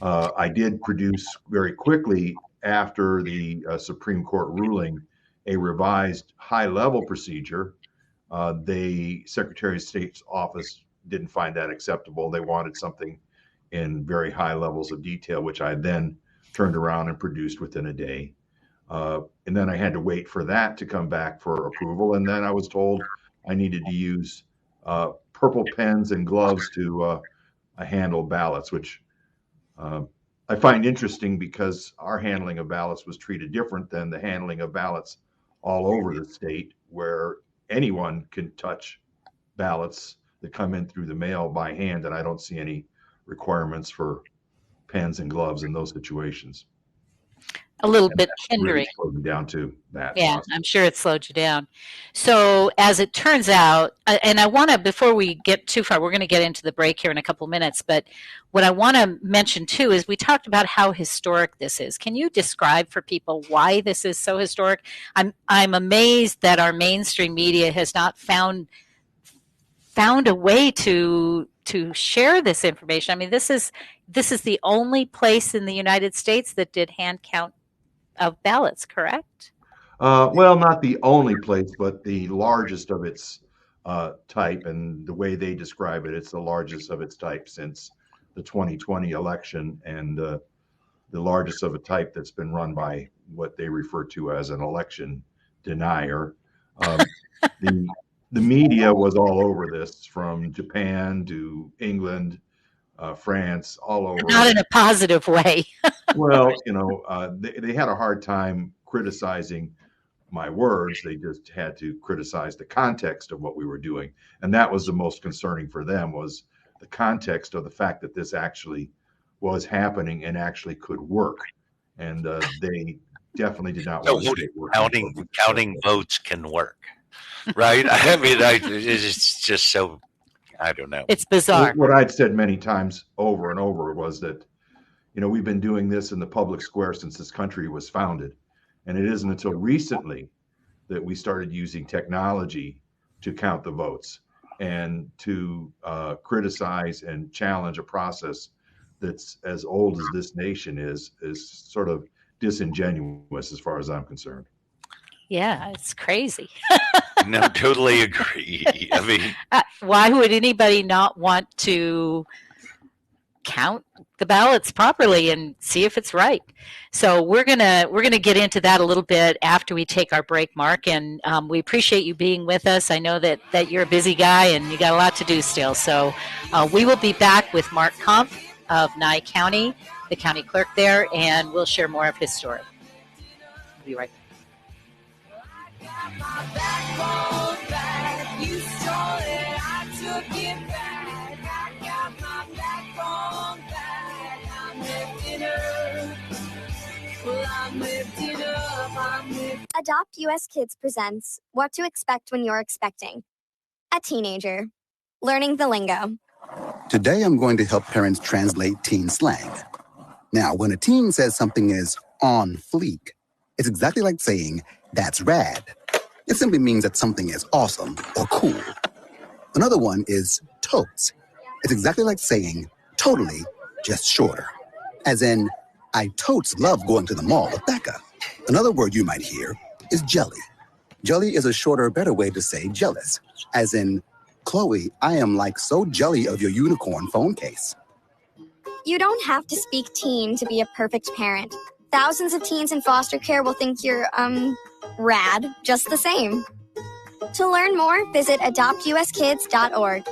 I did produce very quickly after the Supreme Court ruling a revised high-level procedure. The Secretary of State's office didn't find that acceptable. They wanted something in very high levels of detail, which I then turned around and produced within a day. And then I had to wait for that to come back for approval. And then I was told I needed to use purple pens and gloves to handle ballots, which I find interesting because our handling of ballots was treated different than the handling of ballots all over the state, where anyone can touch ballots that come in through the mail by hand. And I don't see any requirements for pens and gloves in those situations. A little bit hindering. Really slowed me down to that. Yeah, process. I'm sure it slowed you down. So as it turns out, and I want to, before we get too far, we're going to get into the break here in a couple minutes, but what I want to mention too is we talked about how historic this is. Can you describe for people why this is so historic? I'm amazed that our mainstream media has not found a way to share this information. I mean, this is the only place in the United States that did hand count of ballots, correct? Well, not the only place, but the largest of its type. And the way they describe it, it's the largest of its type since the 2020 election, and the largest of a type that's been run by what they refer to as an election denier. The media was all over this, from Japan to England, France, all over. Not in a positive way. Well, they had a hard time criticizing my words. They just had to criticize the context of what we were doing. And that was the most concerning for them, was the context of the fact that this actually was happening and actually could work. And they definitely did not want to see it work. Counting votes can work, right? I mean, it's just so, I don't know. It's bizarre. What I'd said many times over and over was that, we've been doing this in the public square since this country was founded. And it isn't until recently that we started using technology to count the votes and to criticize and challenge a process that's as old as this nation is sort of disingenuous as far as I'm concerned. Yeah, it's crazy. No, totally agree. I mean, why would anybody not want to count the ballots properly and see if it's right? So we're gonna get into that a little bit after we take our break, Mark. And we appreciate you being with us. I know that you're a busy guy and you got a lot to do still. So we will be back with Mark Kampf of Nye County, the county clerk there, and we'll share more of his story. We'll be right back. Adopt US Kids presents What to Expect When You're Expecting. A teenager. Learning the lingo. Today I'm going to help parents translate teen slang. Now, when a teen says something is on fleek, it's exactly like saying, that's rad. It simply means that something is awesome or cool. Another one is totes. It's exactly like saying, totally, just shorter. As in, I totes love going to the mall with Becca. Another word you might hear is jelly. Jelly is a shorter, better way to say jealous. As in, Chloe, I am like so jelly of your unicorn phone case. You don't have to speak teen to be a perfect parent. Thousands of teens in foster care will think you're, rad just the same. To learn more, visit adoptuskids.org.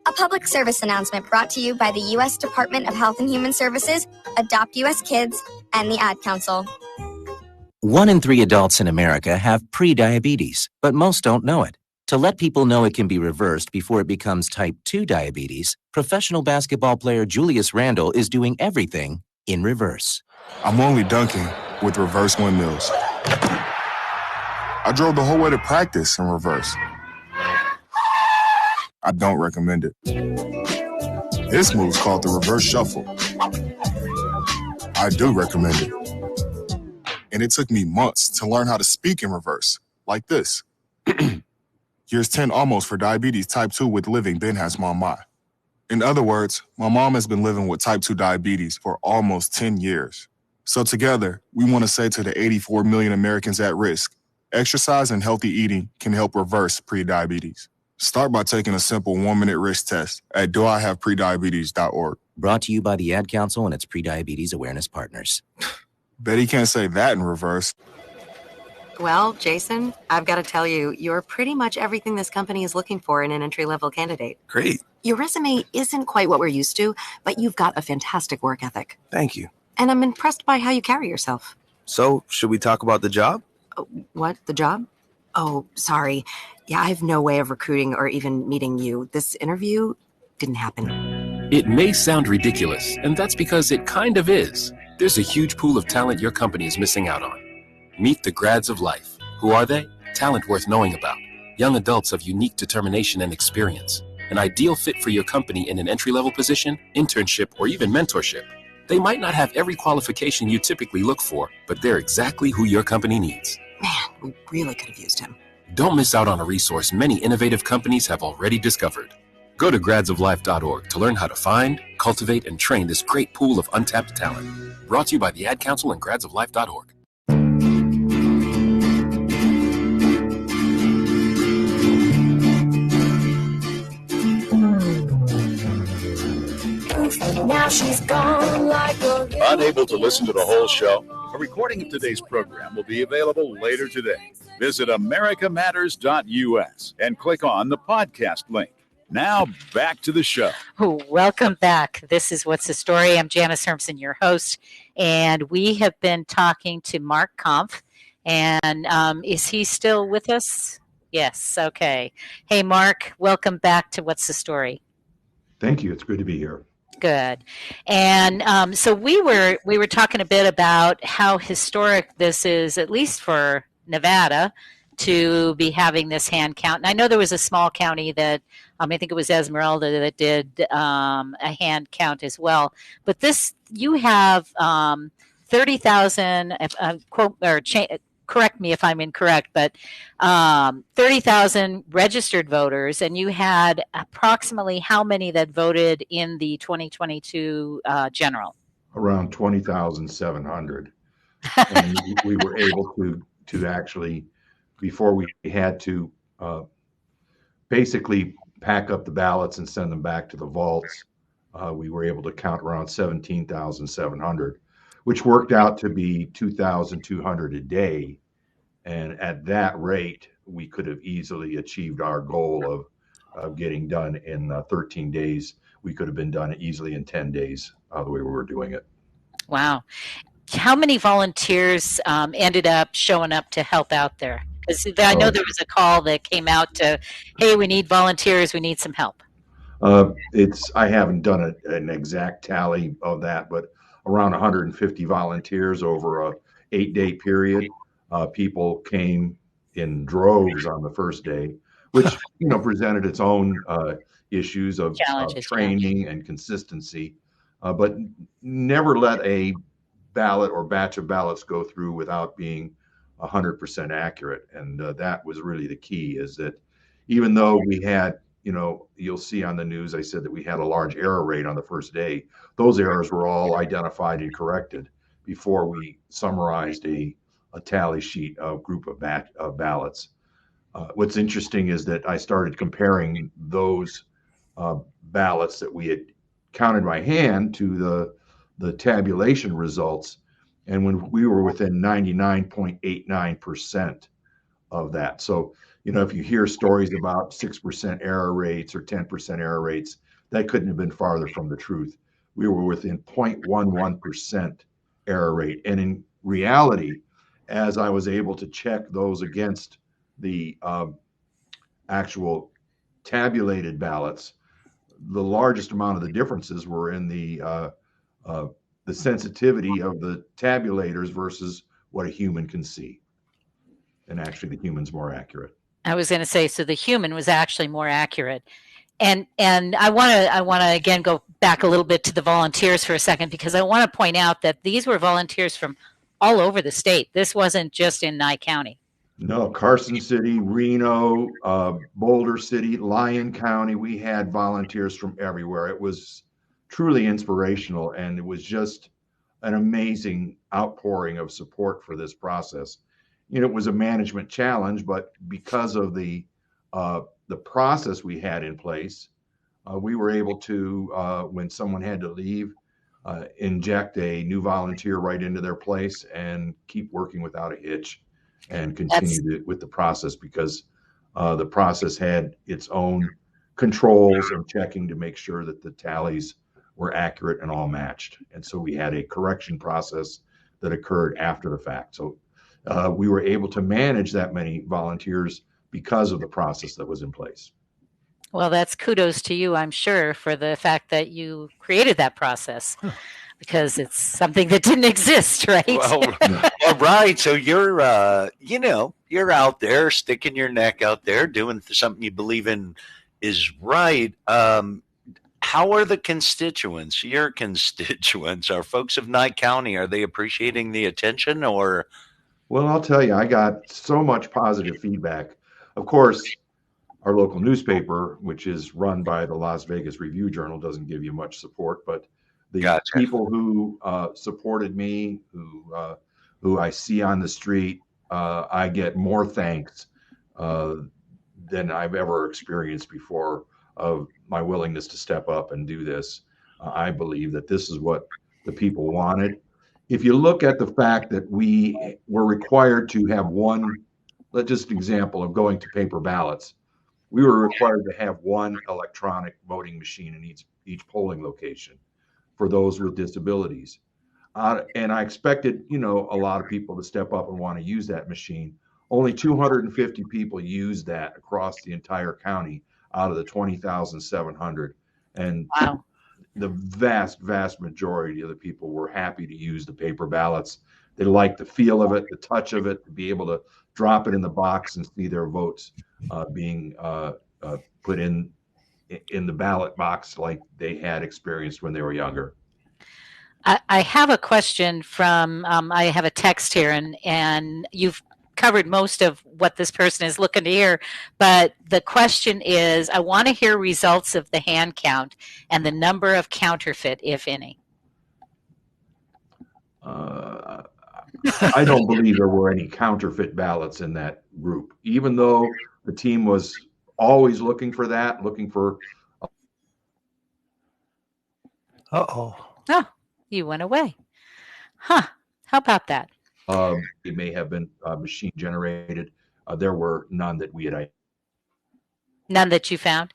A public service announcement brought to you by the U.S. Department of Health and Human Services, Adopt U.S. Kids, and the Ad Council. 1 in 3 adults in America have prediabetes, but most don't know it. To let people know it can be reversed before it becomes type 2 diabetes, professional basketball player Julius Randle is doing everything in reverse. I'm only dunking with reverse windmills. I drove the whole way to practice in reverse. I don't recommend it. This move's called the reverse shuffle. I do recommend it. And it took me months to learn how to speak in reverse, like this. Years 10 almost for diabetes type 2 with living Ben has mom my. In other words, my mom has been living with type 2 diabetes for almost 10 years. So together, we want to say to the 84 million Americans at risk, exercise and healthy eating can help reverse prediabetes. Start by taking a simple 1-minute risk test at doihaveprediabetes.org. Brought to you by the Ad Council and its Prediabetes Awareness Partners. Bet he can't say that in reverse. Well, Jason, I've got to tell you, you're pretty much everything this company is looking for in an entry-level candidate. Great. Your resume isn't quite what we're used to, but you've got a fantastic work ethic. Thank you. And I'm impressed by how you carry yourself. So, should we talk about the job? What? The job? Oh, sorry. Yeah, I have no way of recruiting or even meeting you. This interview didn't happen. It may sound ridiculous, and that's because it kind of is. There's a huge pool of talent your company is missing out on. Meet the grads of life. Who are they? Talent worth knowing about. Young adults of unique determination and experience. An ideal fit for your company in an entry-level position, internship, or even mentorship. They might not have every qualification you typically look for, but they're exactly who your company needs. Man, we really could have used him. Don't miss out on a resource many innovative companies have already discovered. Go to gradsoflife.org to learn how to find, cultivate, and train this great pool of untapped talent. Brought to you by the Ad Council and gradsoflife.org. Now she's gone like a... Unable to listen to the whole show? A recording of today's program will be available later today. Visit americamatters.us and click on the podcast link. Now, back to the show. Welcome back. This is What's the Story? I'm Janice Hermson, your host, and we have been talking to Mark Kampf. And is he still with us? Yes, okay. Hey, Mark, welcome back to What's the Story? Thank you. It's good to be here. Good. And so we were talking a bit about how historic this is, at least for Nevada, to be having this hand count. And I know there was a small county that, I think it was Esmeralda, that did a hand count as well. But this, you have 30,000, correct me if I'm incorrect, but 30,000 registered voters, and you had approximately how many that voted in the 2022 general? Around 20,700. And we were able to actually, before we had to basically pack up the ballots and send them back to the vaults, we were able to count around 17,700, which worked out to be 2,200 a day. And at that rate, we could have easily achieved our goal of getting done in 13 days. We could have been done easily in 10 days, the way we were doing it. Wow. How many volunteers ended up showing up to help out there? Because I know there was a call that came out to, hey, we need volunteers, we need some help. I haven't done an exact tally of that, but around 150 volunteers over a 8-day period. People came in droves on the first day, which presented its own issues of training and consistency, but never let a ballot or batch of ballots go through without being 100% accurate. And that was really the key, is that even though we had, you'll see on the news, I said that we had a large error rate on the first day. Those errors were all identified and corrected before we summarized a tally sheet, a group of ballots. What's interesting is that I started comparing those ballots that we had counted by hand to the tabulation results, and when we were within 99.89% of that. So, if you hear stories about 6% error rates or 10% error rates, that couldn't have been farther from the truth. We were within 0.11% error rate. And in reality, as I was able to check those against the actual tabulated ballots, the largest amount of the differences were in the sensitivity of the tabulators versus what a human can see. And actually, the human's more accurate. I was going to say, so the human was actually more accurate. And I want to again go back a little bit to the volunteers for a second, because I want to point out that these were volunteers from all over the state. This wasn't just in Nye County. No, Carson City, Reno, Boulder City, Lyon County. We had volunteers from everywhere. It was truly inspirational, and it was just an amazing outpouring of support for this process. You know, it was a management challenge, but because of the process we had in place, we were able to, when someone had to leave, inject a new volunteer right into their place and keep working without a hitch and continue with the process, because the process had its own controls and checking to make sure that the tallies were accurate and all matched. And so we had a correction process that occurred after the fact. So we were able to manage that many volunteers because of the process that was in place. Well, that's kudos to you, I'm sure, for the fact that you created that process, because it's something that didn't exist, right? Well, right. So you're, you're out there sticking your neck out there, doing something you believe in is right. How are the constituents, your constituents, are folks of Nye County, are they appreciating the attention or? Well, I'll tell you, I got so much positive feedback. Of course, our local newspaper, which is run by the Las Vegas Review-Journal, doesn't give you much support, but the people who supported me, who I see on the street, I get more thanks than I've ever experienced before of my willingness to step up and do this. I believe that this is what the people wanted. If you look at the fact that we were required to have one, let's just an example of going to paper ballots, we were required to have one electronic voting machine in each polling location for those with disabilities. And I expected, a lot of people to step up and want to use that machine. Only 250 people used that across the entire county out of the 20,700. And wow. The vast, vast majority of the people were happy to use the paper ballots. They liked the feel of it, the touch of it, to be able to drop it in the box and see their votes being put in the ballot box like they had experienced when they were younger. I have a question from, I have a text here, and you've covered most of what this person is looking to hear, but the question is, I want to hear results of the hand count and the number of counterfeit, if any. I don't believe there were any counterfeit ballots in that group, even though the team was always looking for that, looking for. Oh, you went away. Huh. How about that? It may have been machine generated. There were none that we had. None that you found?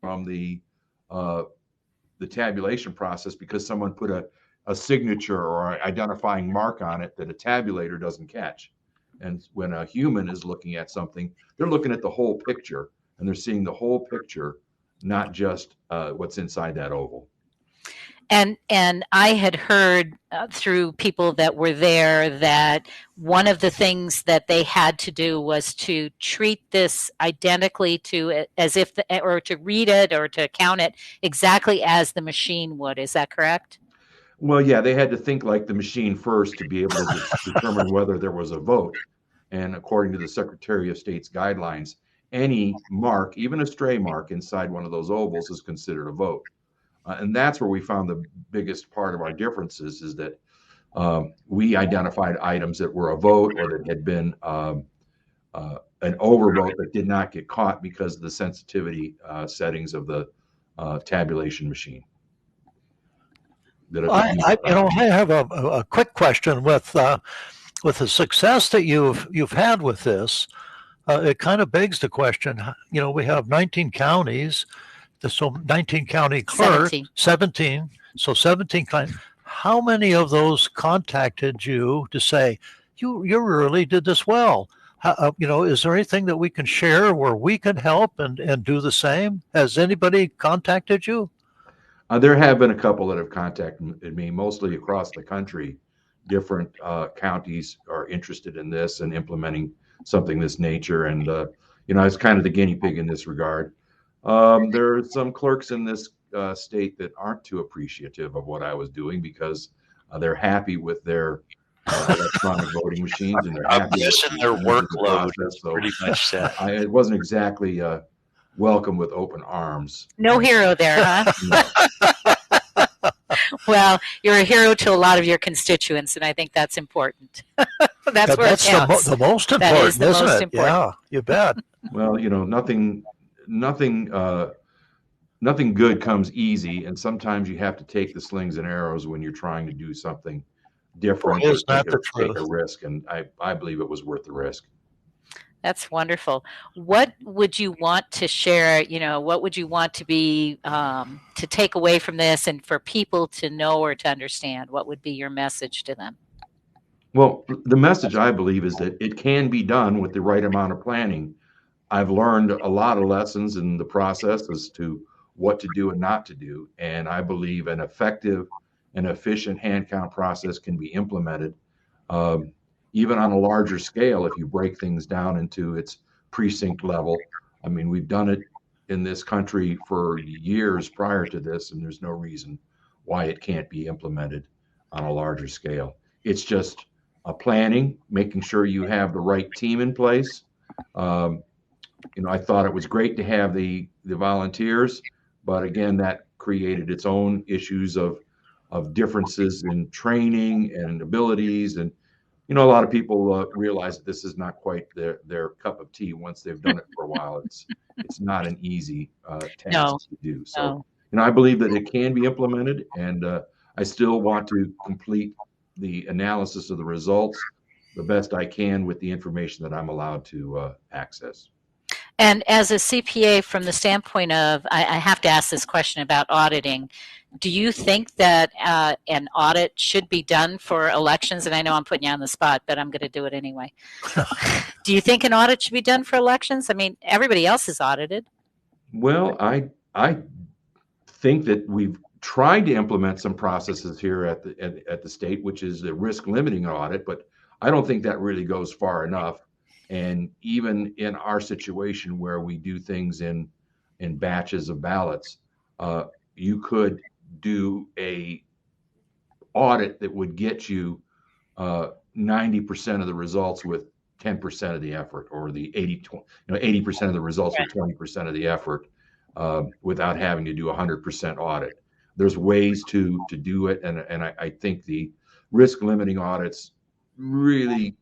From the tabulation process, because someone put a signature or identifying mark on it that a tabulator doesn't catch. And when a human is looking at something, they're looking at the whole picture, and they're seeing the whole picture, not just what's inside that oval. And I had heard through people that were there that one of the things that they had to do was to treat this identically to as if, or to read it or to count it exactly as the machine would. Is that correct? Well, yeah, they had to think like the machine first to be able to determine whether there was a vote. And according to the Secretary of State's guidelines, any mark, even a stray mark inside one of those ovals, is considered a vote. And that's where we found the biggest part of our differences, is that we identified items that were a vote or that had been an overvote that did not get caught because of the sensitivity settings of the tabulation machine. I have a quick question with the success that you've had with this. It kind of begs the question. We have 19 counties. So 19 county clerk, 17. So 17 counties. how many of those contacted you to say, you really did this well? Is there anything that we can share where we can help and do the same? Has anybody contacted you? There have been a couple that have contacted me, mostly across the country. Different counties are interested in this and implementing something this nature. And, I was kind of the guinea pig in this regard. There are some clerks in this state that aren't too appreciative of what I was doing because they're happy with their electronic voting machines, and they're happy with their workload. So pretty much set. It wasn't exactly welcome with open arms. No hero there, huh? Well, you're a hero to a lot of your constituents, and I think that's important. That's where it counts. The most important, that is the isn't most it? important. Yeah, you bet. Well, nothing good comes easy, and sometimes you have to take the slings and arrows when you're trying to do something different. Is that the take a truth? risk, and I believe it was worth the risk. That's wonderful. What would you want to share? What would you want to be to take away from this, and for people to know or to understand? What would be your message to them? Well, the message, I believe, is that it can be done with the right amount of planning. I've learned a lot of lessons in the process as to what to do and not to do, and I believe an effective and efficient hand count process can be implemented. Even on a larger scale, if you break things down into its precinct level. I mean, we've done it in this country for years prior to this, and there's no reason why it can't be implemented on a larger scale. It's just a planning, making sure you have the right team in place. I thought it was great to have the volunteers, but again, that created its own issues of differences in training and abilities. And a lot of people realize that this is not quite their cup of tea once they've done it for a while. It's not an easy task to do. So, I believe that it can be implemented, and I still want to complete the analysis of the results the best I can with the information that I'm allowed to access. And as a CPA, from the standpoint of, I have to ask this question about auditing. Do you think that an audit should be done for elections? And I know I'm putting you on the spot, but I'm going to do it anyway. Do you think an audit should be done for elections? I mean, everybody else is audited. Well, I think that we've tried to implement some processes here at the state, which is the risk limiting audit, but I don't think that really goes far enough. And even in our situation where we do things in batches of ballots, you could do a audit that would get you 90% of the results with 10% of the effort, or the 80% of the results with 20% of the effort, without having to do 100% audit. There's ways to do it, and I think the risk limiting audits really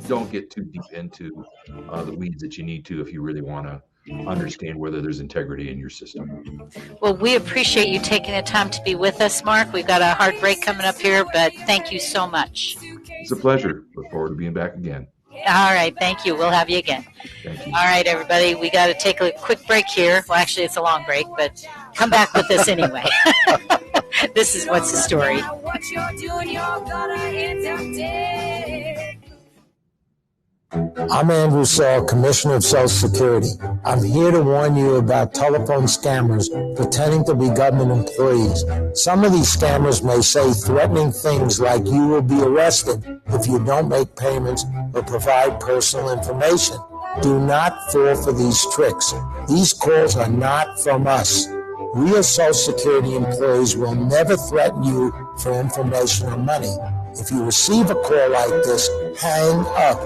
don't get too deep into the weeds that you need to if you really want to understand whether there's integrity in your system. Well, we appreciate you taking the time to be with us, Mark. We've got a hard break coming up here, but thank you so much. It's a pleasure. Look forward to being back again. All right, thank you. We'll have you again. Thank you. All right, everybody, we got to take a quick break here. Well, actually, it's a long break, but come back with us anyway. This is What's the Story. What you're doing, you're gonna end up dead. I'm Andrew Saul, Commissioner of Social Security. I'm here to warn you about telephone scammers pretending to be government employees. Some of these scammers may say threatening things like you will be arrested if you don't make payments or provide personal information. Do not fall for these tricks. These calls are not from us. Real Social Security employees will never threaten you for information or money. If you receive a call like this, hang up.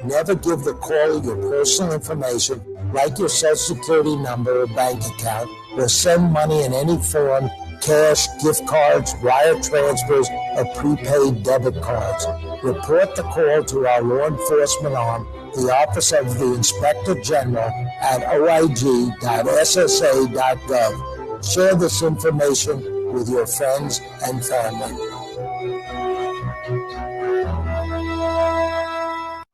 Never give the caller your personal information, like your Social Security number or bank account, or send money in any form, cash, gift cards, wire transfers, or prepaid debit cards. Report the call to our law enforcement arm, the Office of the Inspector General, at oig.ssa.gov. Share this information with your friends and family.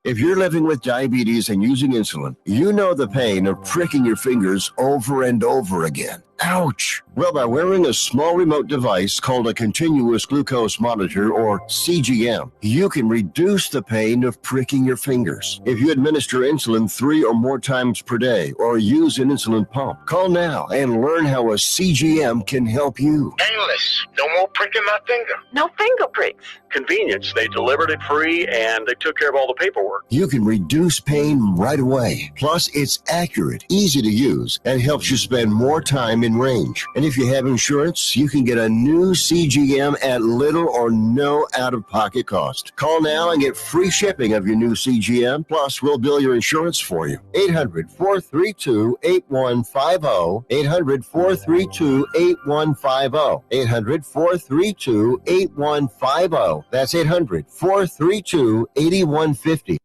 If you're living with diabetes and using insulin, you know the pain of pricking your fingers over and over again. Ouch! Well, by wearing a small remote device called a continuous glucose monitor, or CGM, you can reduce the pain of pricking your fingers. If you administer insulin 3 or more times per day or use an insulin pump, call now and learn how a CGM can help you. Painless. No more pricking my finger. No finger pricks. Convenience. They delivered it free and they took care of all the paperwork. You can reduce pain right away. Plus, it's accurate, easy to use, and helps you spend more time in range. And if you have insurance, you can get a new CGM at little or no out-of-pocket cost. Call now and get free shipping of your new CGM. Plus, we'll bill your insurance for you. 800-432-8150. 800-432-8150. 800-432-8150. That's 800-432-8150.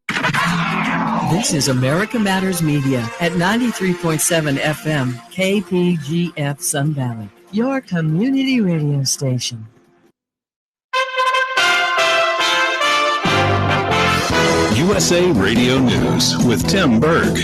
This is America Matters Media at 93.7 FM, KPGF Sun Valley, your community radio station. USA Radio News with Tim Berg.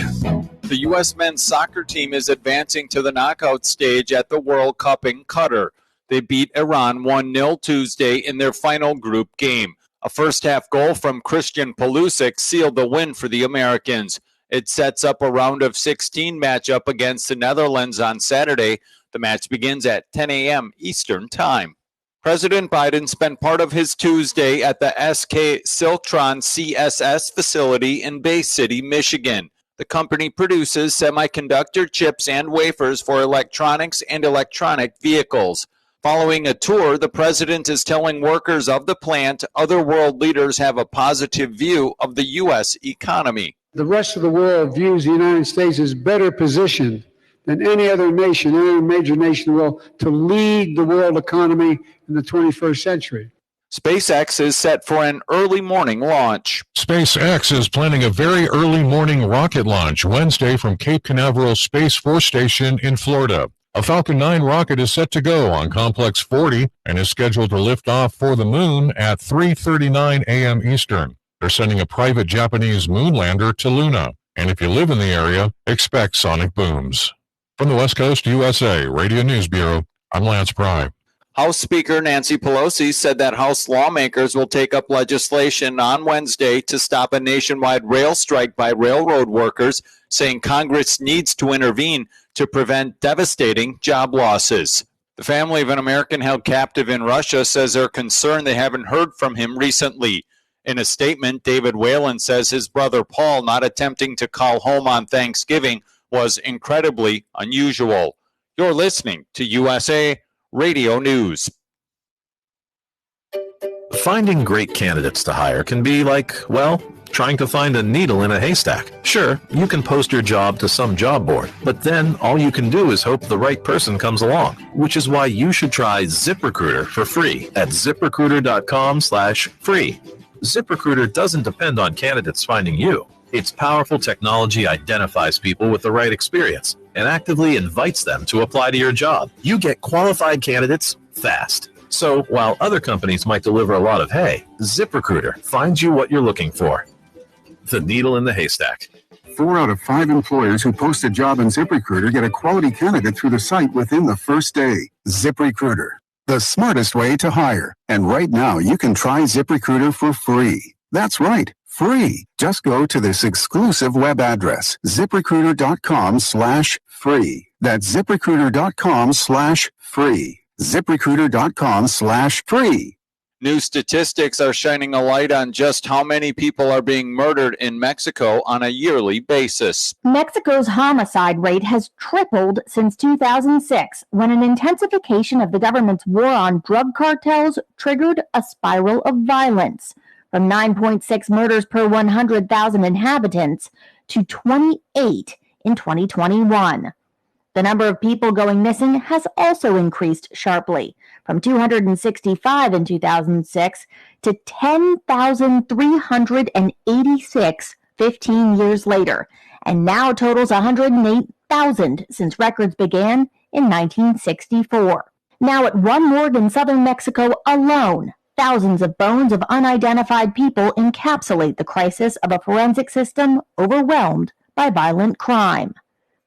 The U.S. men's soccer team is advancing to the knockout stage at the World Cup in Qatar. They beat Iran 1-0 Tuesday in their final group game. A first-half goal from Christian Pulisic sealed the win for the Americans. It sets up a round of 16 matchup against the Netherlands on Saturday. The match begins at 10 a.m. Eastern Time. President Biden spent part of his Tuesday at the SK Siltron CSS facility in Bay City, Michigan. The company produces semiconductor chips and wafers for electronics and electronic vehicles. Following a tour, the president is telling workers of the plant other world leaders have a positive view of the U.S. economy. The rest of the world views the United States as better positioned than any other nation, any other major nation in the world, to lead the world economy in the 21st century. SpaceX is set for an early morning launch. SpaceX is planning a very early morning rocket launch Wednesday from Cape Canaveral Space Force Station in Florida. A Falcon 9 rocket is set to go on Complex 40 and is scheduled to lift off for the moon at 3:39 a.m. Eastern. They're sending a private Japanese moon lander to Luna. And if you live in the area, expect sonic booms. From the West Coast USA Radio News Bureau, I'm Lance Pry. House Speaker Nancy Pelosi said that House lawmakers will take up legislation on Wednesday to stop a nationwide rail strike by railroad workers, saying Congress needs to intervene to prevent devastating job losses. The family of an American held captive in Russia says they're concerned they haven't heard from him recently. In a statement, David Whalen says his brother Paul not attempting to call home on Thanksgiving was incredibly unusual. You're listening to USA Radio News. Finding great candidates to hire can be like, well, trying to find a needle in a haystack. Sure, you can post your job to some job board, but then all you can do is hope the right person comes along, which is why you should try ZipRecruiter for free at ZipRecruiter.com/free. ZipRecruiter doesn't depend on candidates finding you. Its powerful technology identifies people with the right experience and actively invites them to apply to your job. You get qualified candidates fast. So while other companies might deliver a lot of hay, ZipRecruiter finds you what you're looking for. The needle in the haystack. 4 out of 5 employers who post a job on ZipRecruiter get a quality candidate through the site within the first day. ZipRecruiter, the smartest way to hire. And right now, you can try ZipRecruiter for free. That's right, free. Just go to this exclusive web address, ZipRecruiter.com/free. That's ZipRecruiter.com/free. ZipRecruiter.com/free. New statistics are shining a light on just how many people are being murdered in Mexico on a yearly basis. Mexico's homicide rate has tripled since 2006, when an intensification of the government's war on drug cartels triggered a spiral of violence, from 9.6 murders per 100,000 inhabitants to 28 in 2021. The number of people going missing has also increased sharply, from 265 in 2006 to 10,386 15 years later, and now totals 108,000 since records began in 1964. Now at one morgue in southern Mexico alone, thousands of bones of unidentified people encapsulate the crisis of a forensic system overwhelmed by violent crime.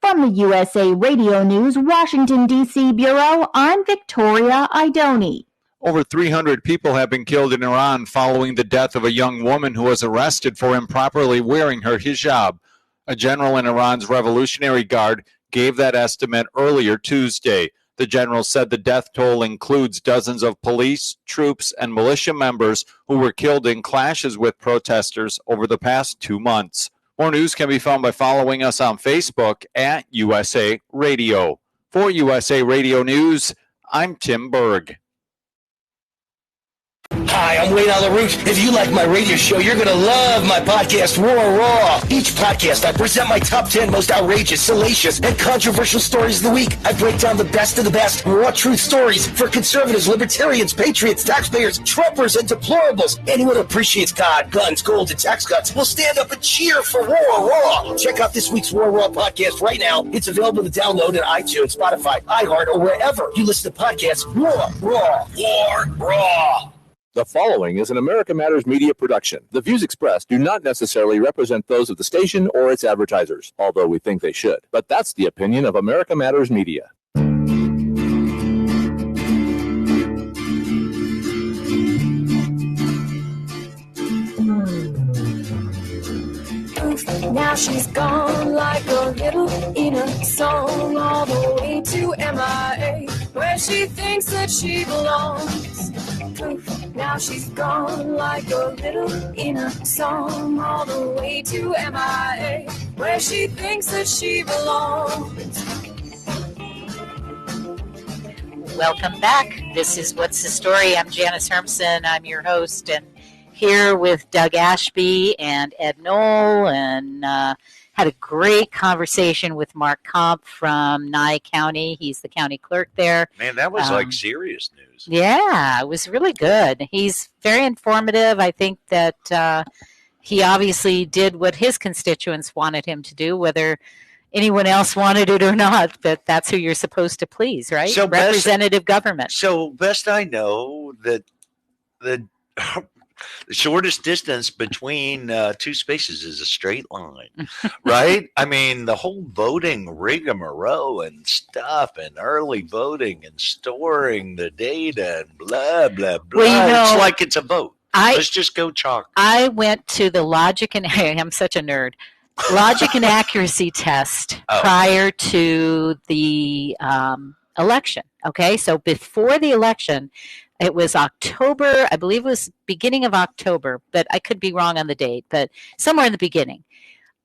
From the USA Radio News Washington, D.C. Bureau, I'm Victoria Idoni. Over 300 people have been killed in Iran following the death of a young woman who was arrested for improperly wearing her hijab. A general in Iran's Revolutionary Guard gave that estimate earlier Tuesday. The general said the death toll includes dozens of police, troops, and militia members who were killed in clashes with protesters over the past 2 months. More news can be found by following us on Facebook at USA Radio. For USA Radio News, I'm Tim Berg. Hi, I'm Wayne on the Root. If you like my radio show, you're going to love my podcast, War Raw. Each podcast, I present my top 10 most outrageous, salacious, and controversial stories of the week. I break down the best of the best raw truth stories for conservatives, libertarians, patriots, taxpayers, Trumpers, and deplorables. Anyone who appreciates God, guns, gold, and tax cuts will stand up and cheer for War Raw. Check out this week's War Raw podcast right now. It's available to download at iTunes, Spotify, iHeart, or wherever you listen to podcasts. War Raw. War Raw. The following is an America Matters media production. The views expressed do not necessarily represent those of the station or its advertisers, although we think they should. But that's the opinion of America Matters Media. Now she's gone like a little in a song, all the way to MIA, where she thinks that she belongs. Now she's gone like a little in a song, all the way to MIA, where she thinks that she belongs. Welcome back. This is What's the Story? I'm Janice Hermson. I'm your host, and here with Doug Ashby and Ed Noel, and had a great conversation with Mark Kampf from Nye County. He's the county clerk there. Man, that was like serious news. Yeah, it was really good. He's very informative. I think that he obviously did what his constituents wanted him to do, whether anyone else wanted it or not, but that's who you're supposed to please, right? So representative government. So best I know, that the shortest distance between two spaces is a straight line, right? I mean, the whole voting rigmarole and stuff, and early voting and storing the data and blah, blah, blah. Well, you know, it's like it's a vote. Let's just go chalk. I went to the logic and I'm such a nerd. Logic and accuracy test prior to the election. Okay, so before the election, it was October, I believe it was beginning of October, but I could be wrong on the date, but somewhere in the beginning.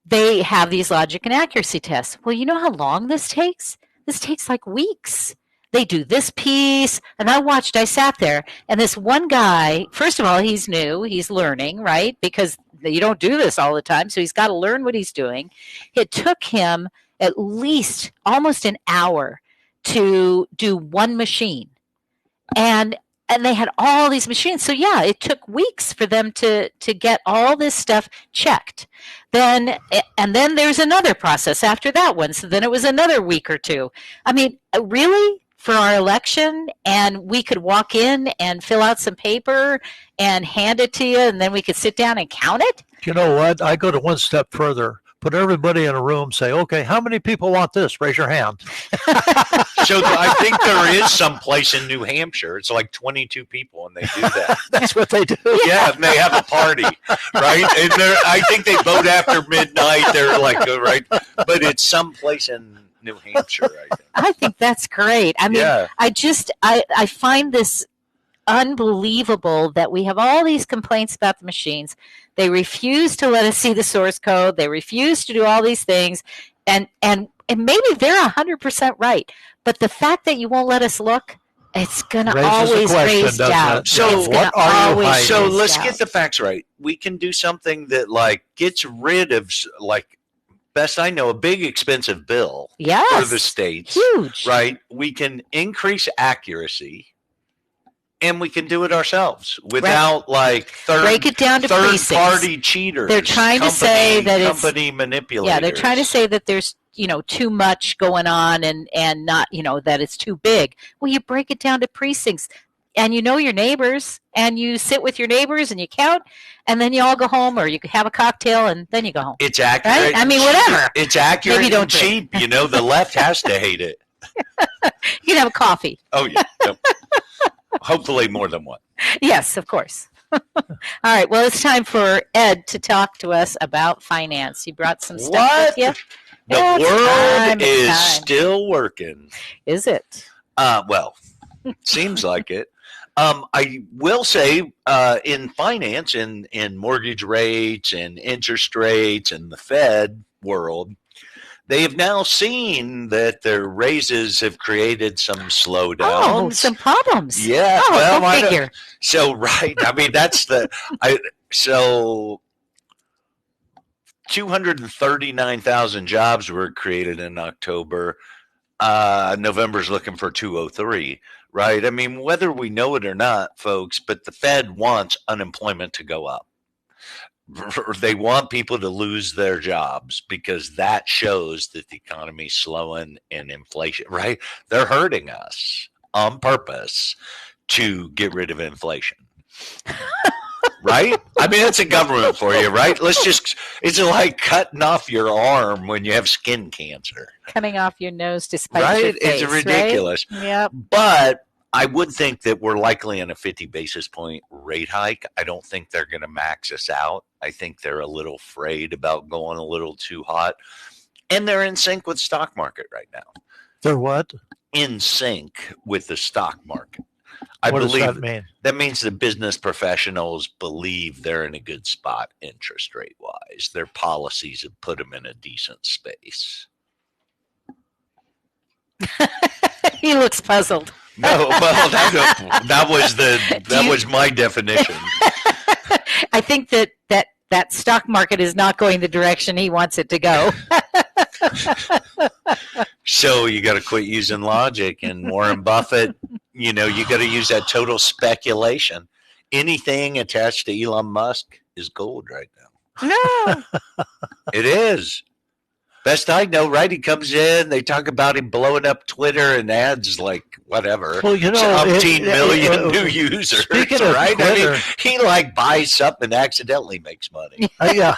They have these logic and accuracy tests. Well, you know how long this takes? This takes like weeks. They do this piece, and I sat there, and this one guy, first of all, he's new, he's learning, right? Because you don't do this all the time, so he's got to learn what he's doing. It took him at least almost an hour to do one machine. And they had all these machines. So yeah, it took weeks for them to get all this stuff checked. And then there's another process after that one. So then it was another week or two. I mean, really? For our election, and we could walk in and fill out some paper and hand it to you, and then we could sit down and count it? You know what? I go to one step further. Put everybody in a room, say, okay, how many people want this? Raise your hand. So I think there is some place in New Hampshire. It's like 22 people, and they do that. That's what they do. Yeah, and they have a party, right? And I think they vote after midnight. They're like, right? But it's some place in New Hampshire, I think that's great. I mean, Yeah. I find this unbelievable that we have all these complaints about the machines. They refuse to let us see the source code. They refuse to do all these things. And maybe they're 100% right. But the fact that you won't let us look, it's going to always raise doubt. So let's doubt. get the facts right. We can do something that like gets rid of like, best I know, a big expensive bill for the states. Huge. Right? We can increase accuracy, and we can do it ourselves without like break it down to precincts. Third-party cheaters. They're trying to say that it's company manipulators. Yeah, they're trying to say that there's too much going on and not that it's too big. Well, you break it down to precincts. and you know your neighbors, and you sit with your neighbors and you count, and then you all go home, or you have a cocktail and then you go home. It's accurate. Right? I mean, whatever. It's accurate Maybe don't and cheap. You know, the left has to hate it. You can have a coffee. Oh, yeah. Hopefully more than one. Yes, of course. All right. Well, it's time for Ed to talk to us about finance. You brought some stuff with you. The world is still working. Is it? Well, seems like it. I will say in finance, in mortgage rates and interest rates and the Fed world, they have now seen that their raises have creaed some slowdowns. Oh, some problems. Yeah. Oh, well, go figure. So, right. I mean, that's so 239,000 jobs were created in October. November's looking for 203, right? I mean, whether we know it or not, folks, but the Fed wants unemployment to go up. They want people to lose their jobs because that shows that the economy's slowing and inflation, right? They're hurting us on purpose to get rid of inflation. Right? I mean, that's a government for you, right? It's like cutting off your arm when you have skin cancer. Coming off your nose to spite Right? your face, It's ridiculous. Right? Yep. But I would think that we're likely in a 50 basis point rate hike. I don't think they're going to max us out. I think they're a little afraid about going a little too hot. And they're in sync with stock market right now. They're what? In sync with the stock market. What does that mean? That means the business professionals believe they're in a good spot interest rate wise. Their policies have put them in a decent space. He looks puzzled. No, well, that was my definition. I think that stock market is not going the direction he wants it to go. So you got to quit using logic, and Warren Buffett, you got to use that total speculation. Anything attached to Elon Musk is gold right now. No. It is. Best I know, right? He comes in, they talk about him blowing up Twitter and adds like whatever. Well, 18 million new users, speaking of right? Twitter, I mean, he like buys something and accidentally makes money. Yeah.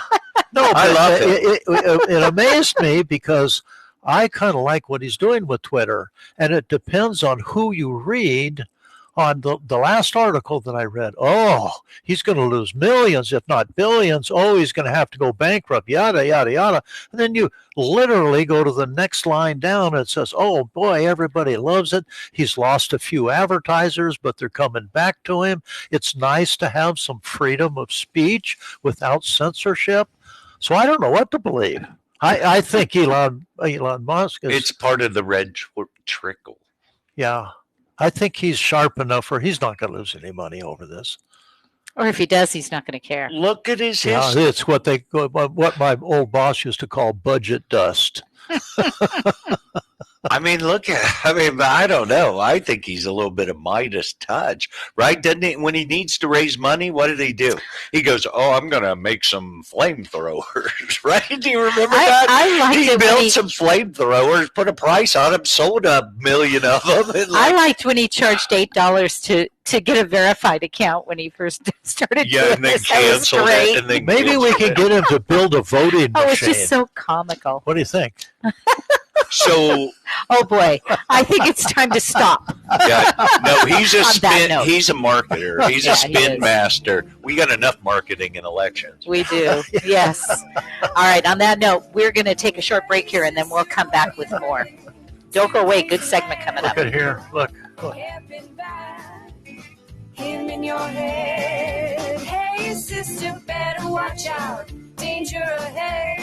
No, I love it. It amazed me because I kind of like what he's doing with Twitter, and it depends on who you read. On the last article that I read, he's going to lose millions, if not billions. Oh, he's going to have to go bankrupt, yada, yada, yada. And then you literally go to the next line down and it says, oh, boy, everybody loves it. He's lost a few advertisers, but they're coming back to him. It's nice to have some freedom of speech without censorship. So I don't know what to believe. I think Elon Musk is... It's part of the red trickle. Yeah. I think he's sharp enough where he's not going to lose any money over this. Or if he does, he's not going to care. Look at his history. Yeah, it's what my old boss used to call budget dust. I mean, I don't know. I think he's a little bit of Midas touch, right? Doesn't he? When he needs to raise money, what did he do? He goes, I'm going to make some flamethrowers, right? Do you remember that? He built some flamethrowers, put a price on them, sold 1 million of them. I liked when he charged $8 to get a verified account when he first started doing and then this. canceled it. And then maybe we can get him to build a voting machine. It's just so comical. What do you think? So, oh boy, I think it's time to stop. Yeah, no, he's a spin. He's a marketer. He's a spin master. We got enough marketing in elections. We do. Yes. All right. On that note, we're going to take a short break here, and then we'll come back with more. Don't go away. Good segment coming up. Look at here. Look. Him in your head. Hey, sister, better watch out. Danger ahead.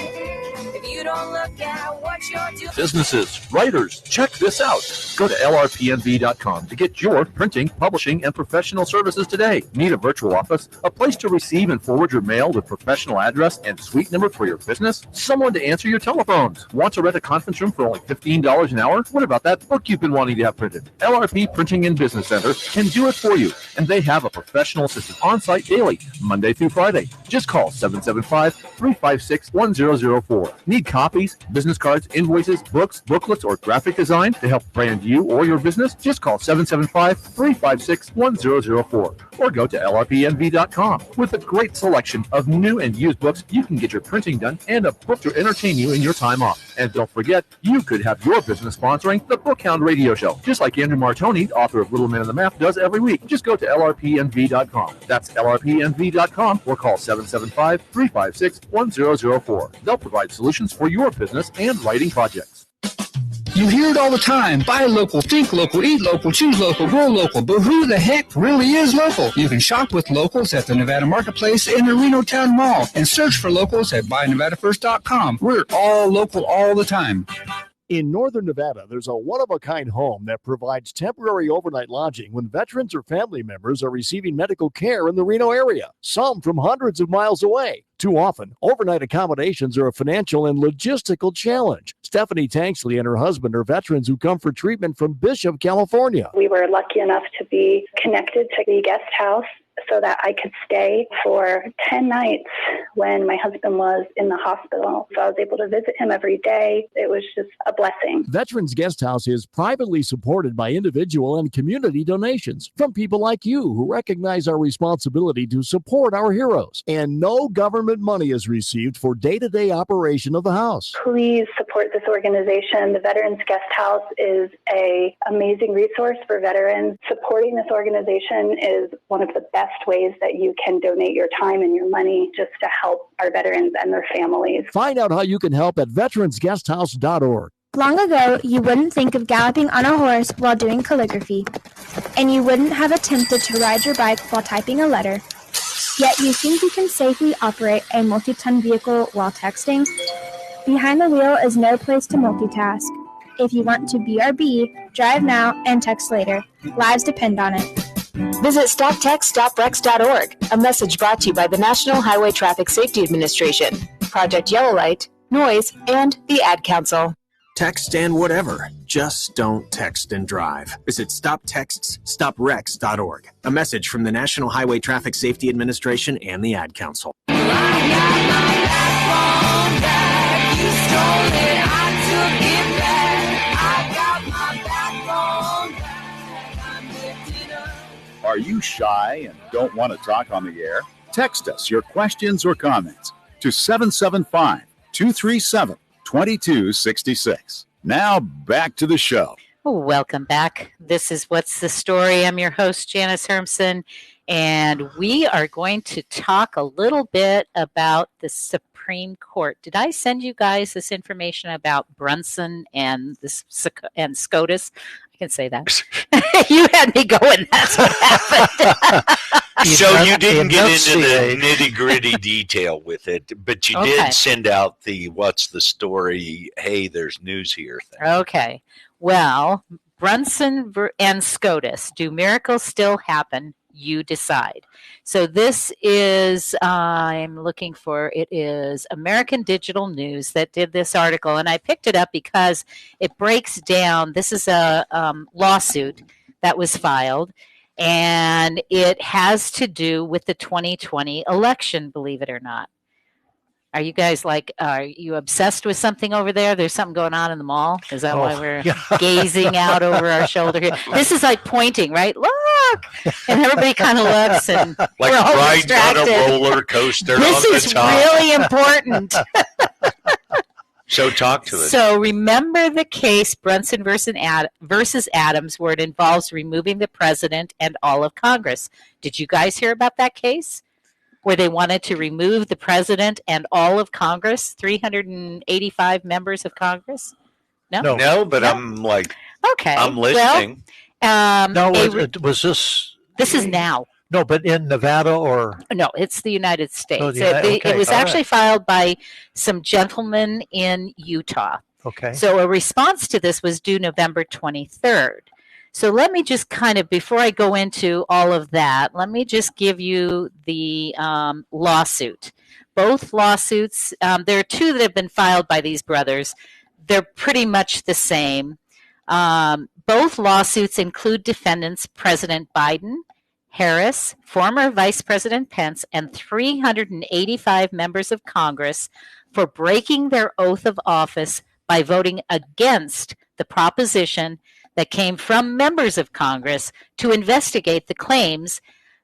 If you don't look at what you're doing. Businesses, writers, check this out. Go to lrpnv.com to get your printing, publishing, and professional services today. Need a virtual office? A place to receive and forward your mail with professional address and suite number for your business? Someone to answer your telephones? Want to rent a conference room for only $15 an hour? What about that book you've been wanting to have printed? LRP Printing and Business Center can do it for you, and they have a professional assistant on site daily, Monday through Friday. Just call 775-356-1004. Need Need copies, business cards, invoices, books, booklets, or graphic design to help brand you or your business? Just call 775-356-1004 or go to lrpnv.com. With a great selection of new and used books, you can get your printing done and a book to entertain you in your time off. And don't forget, you could have your business sponsoring the Bookhound Radio Show, just like Andrew Martoni, author of Little Man in the Map, does every week. Just go to lrpnv.com. That's lrpnv.com or call 775-356-1004. They'll provide solutions for your business and writing projects. You hear it all the time. Buy local, think local, eat local, choose local, grow local. But who the heck really is local? You can shop with locals at the Nevada Marketplace in the Reno Town Mall and search for locals at buynevadafirst.com. We're all local all the time. In northern Nevada, there's a one-of-a-kind home that provides temporary overnight lodging when veterans or family members are receiving medical care in the Reno area, some from hundreds of miles away. Too often, overnight accommodations are a financial and logistical challenge. Stephanie Tanksley and her husband are veterans who come for treatment from Bishop, California. We were lucky enough to be connected to the guest house so that I could stay for 10 nights when my husband was in the hospital. So I was able to visit him every day. It was just a blessing. Veterans Guest House is privately supported by individual and community donations from people like you who recognize our responsibility to support our heroes. And no government money is received for day-to-day operation of the house. Please support this organization. The Veterans Guest House is an amazing resource for veterans. Supporting this organization is one of the best ways that you can donate your time and your money just to help our veterans and their families. Find out how you can help at veteransguesthouse.org. Long ago, you wouldn't think of galloping on a horse while doing calligraphy, and you wouldn't have attempted to ride your bike while typing a letter. Yet you think you can safely operate a multi-ton vehicle while texting? Behind the wheel is no place to multitask. If you want to BRB, drive now and text later. Lives depend on it. Visit StopTextStopWrecks.org, a message brought to you by the National Highway Traffic Safety Administration, Project Yellow Light, Noise, and the Ad Council. Text and whatever. Just don't text and drive. Visit StopTextStopWrecks.org, a message from the National Highway Traffic Safety Administration and the Ad Council. Are you shy and don't want to talk on the air? Text us your questions or comments to 775-237-2266. Now back to the show. Welcome back. This is What's the Story? I'm your host, Janice Hermson, and we are going to talk a little bit about the Supreme Court. Did I send you guys this information about Brunson and SCOTUS? I can say that. You had me going. That's what happened. So you didn't get into the nitty-gritty detail with it, but you did send out the what's the story, hey, there's news here thing. Okay. Well, Brunson and SCOTUS, do miracles still happen? You decide. So this is, I'm looking for, it is American Digital News that did this article, and I picked it up because it breaks down, this is a lawsuit that was filed, and it has to do with the 2020 election, believe it or not. Are you guys are you obsessed with something over there? There's something going on in the mall? Is that why we're gazing out over our shoulder here? This is like pointing, right? Look! And everybody kind of looks and like we're all riding on distracted. a roller coaster This on the is top. really important. So talk to us. So remember the case Brunson versus Adams where it involves removing the president and all of Congress. Did you guys hear about that case? Where they wanted to remove the president and all of Congress, 385 members of Congress? No, but I'm like, I'm listening. It was this. This is now. No, but in Nevada or? No, it's the United States. Oh, It was actually filed by some gentlemen in Utah. Okay. So a response to this was due November 23rd. So let me just kind of, before I go into all of that, let me just give you the lawsuit. Both lawsuits, there are two that have been filed by these brothers. They're pretty much the same. Both lawsuits include defendants President Biden, Harris, former Vice President Pence, and 385 members of Congress for breaking their oath of office by voting against the proposition that came from members of Congress to investigate the claims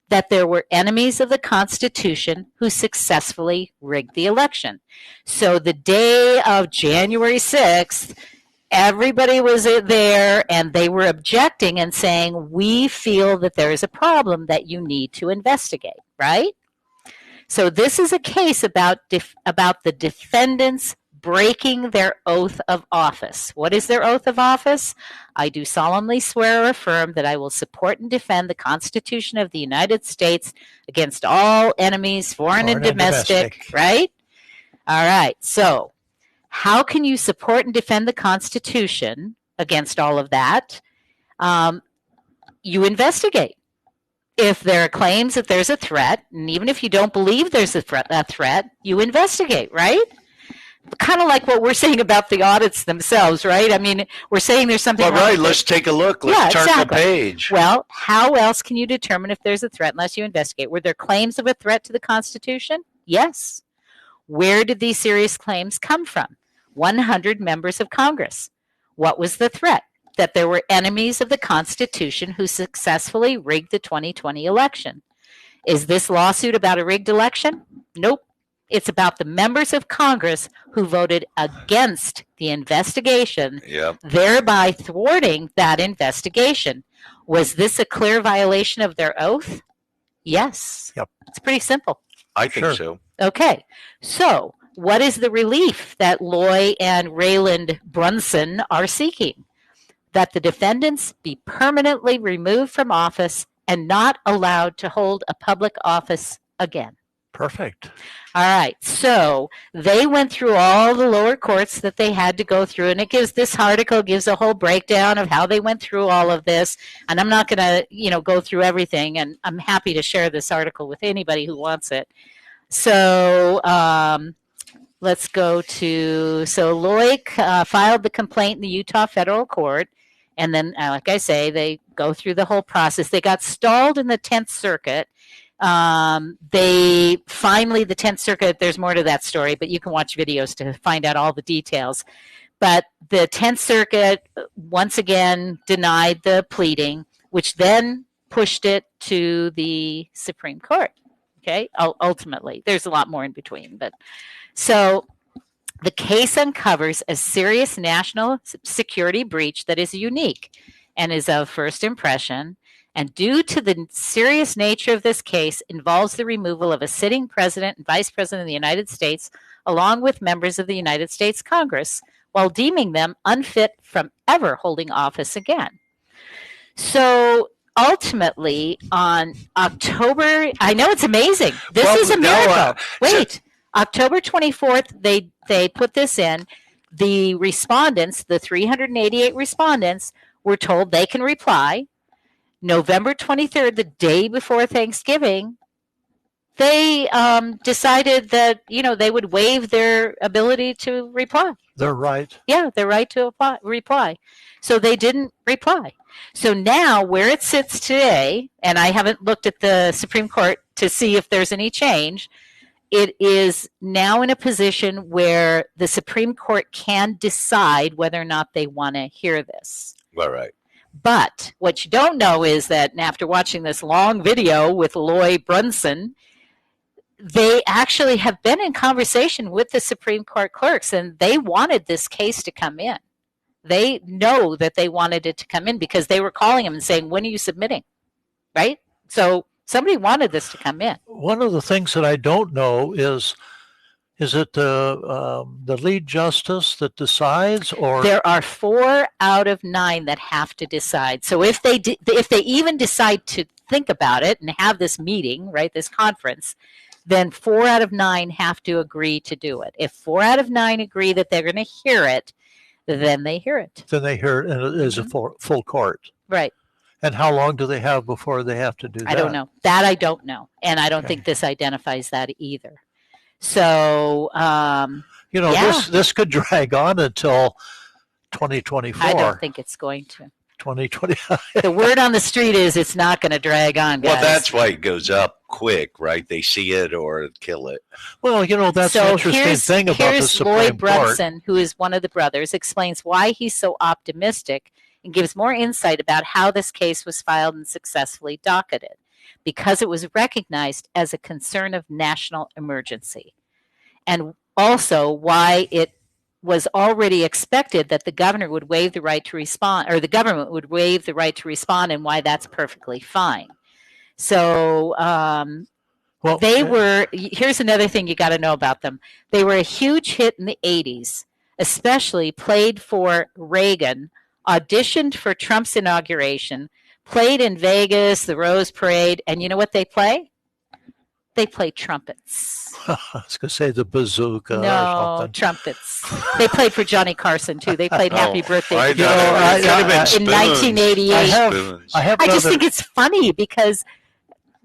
that there were enemies of the Constitution who successfully rigged the election. So the day of January 6th, everybody was there and they were objecting and saying, we feel that there is a problem that you need to investigate, right? So this is a case about the defendants breaking their oath of office. What is their oath of office? I do solemnly swear or affirm that I will support and defend the Constitution of the United States against all enemies, foreign and domestic, right? All right, so how can you support and defend the Constitution against all of that? You investigate. If there are claims that there's a threat, and even if you don't believe there's a threat, you investigate, right? Kind of like what we're saying about the audits themselves, right? I mean, we're saying there's something wrong. Right, let's take a look. Let's turn the page. Well, how else can you determine if there's a threat unless you investigate? Were there claims of a threat to the Constitution? Yes. Where did these serious claims come from? 100 members of Congress. What was the threat? That there were enemies of the Constitution who successfully rigged the 2020 election. Is this lawsuit about a rigged election? Nope. It's about the members of Congress who voted against the investigation, thereby thwarting that investigation. Was this a clear violation of their oath? Yes. Yep. It's pretty simple. I think so. Okay. So what is the relief that Loy and Rayland Brunson are seeking? That the defendants be permanently removed from office and not allowed to hold a public office again. Perfect. All right. So they went through all the lower courts that they had to go through, and this article gives a whole breakdown of how they went through all of this. And I'm not going to, go through everything, and I'm happy to share this article with anybody who wants it. So let's go to, Loy filed the complaint in the Utah federal court. And then, like I say, they go through the whole process. They got stalled in the 10th Circuit. The 10th Circuit, there's more to that story, but you can watch videos to find out all the details. But the 10th Circuit, once again, denied the pleading, which then pushed it to the Supreme Court. Okay, ultimately. There's a lot more in between. But so the case uncovers a serious national security breach that is unique and is of first impression, and due to the serious nature of this case, involves the removal of a sitting president and vice president of the United States, along with members of the United States Congress, while deeming them unfit from ever holding office again. So ultimately, on October, I know it's amazing. This is a miracle. October 24th, they put this in. The respondents, the 388 respondents, were told they can reply. November 23rd, the day before Thanksgiving, they decided that, they would waive their ability to reply. Their right. Yeah, their right to reply. So they didn't reply. So now where it sits today, and I haven't looked at the Supreme Court to see if there's any change, it is now in a position where the Supreme Court can decide whether or not they want to hear this. All right. But what you don't know is that after watching this long video with Loy Brunson, they actually have been in conversation with the Supreme Court clerks, and they wanted this case to come in. They know that they wanted it to come in because they were calling them and saying, when are you submitting? Right? So somebody wanted this to come in. One of the things that I don't know is it the lead justice that decides, or there are 4 out of 9 that have to decide. So if they even decide to think about it and have this meeting, right, this conference, then 4 out of 9 have to agree to do it. If 4 out of 9 agree that they're going to hear it, then they hear it. Then they hear it, and it is a full court. Right. And how long do they have before they have to do that? I don't know. That I don't know. And I don't think this identifies that either. So, this could drag on until 2024. I don't think it's going to. 2020. The word on the street is it's not going to drag on, guys. Well, that's why it goes up quick, right? They see it or kill it. Well, that's the interesting thing about the Supreme Lloyd Court. Brunson, who is one of the brothers, explains why he's so optimistic and gives more insight about how this case was filed and successfully docketed, because it was recognized as a concern of national emergency, and also why it was already expected that the governor would waive the right to respond, or the government would waive the right to respond, and why that's perfectly fine. So here's another thing you got to know about them. They were a huge hit in the 80s, especially played for Reagan, auditioned for Trump's inauguration, played in Vegas, the Rose Parade, and you know what they play? They play trumpets. I was going to say the bazooka or No, something. trumpets. They played for Johnny Carson, too. They played Happy Birthday I to know. Johnny It could have been in spoons. 1988. I just think it's funny because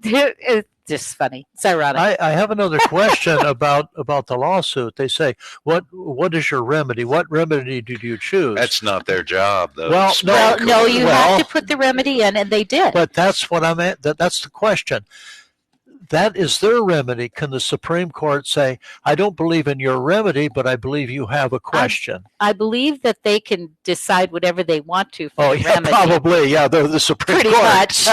it's just funny. It's ironic. I have another question about the lawsuit. They say, what is your remedy? What remedy did you choose? That's not their job, though. Well, no, you have to put the remedy in, and they did. But that's what I meant. That's the question. That is their remedy. Can the Supreme Court say, I don't believe in your remedy, but I believe you have a question? I believe that they can decide whatever they want to for the remedy. Probably. Yeah, they're the Supreme Pretty Court. much.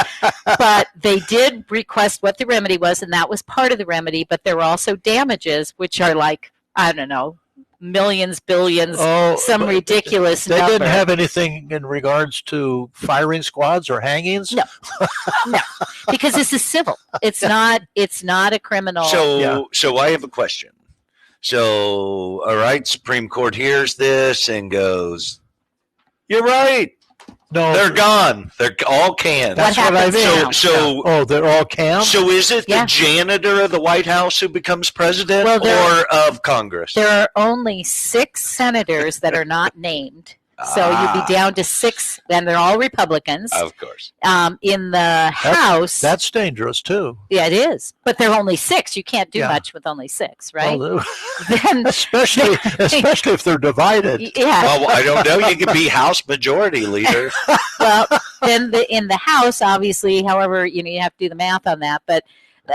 But they did request what the remedy was, and that was part of the remedy. But there were also damages, which are like, I don't know, millions, billions, some ridiculous They number. didn't have anything in regards to firing squads or hangings? No, because this is civil. It's not a criminal. So I have a question. So, all right, Supreme Court hears this and goes, "You're right. No, they're gone. They're all canned." That's what I mean. They're all canned? So is it the janitor of the White House who becomes president or of Congress? There are only 6 senators that are not named. So you'd be down to 6, and they're all Republicans. Of course. In the House. That's dangerous, too. Yeah, it is. But there are only 6. You can't do much with only 6, right? Well, then, especially if they're divided. Yeah. Well, I don't know. You could be House Majority Leader. Well, then in the House, obviously, however, you have to do the math on that, but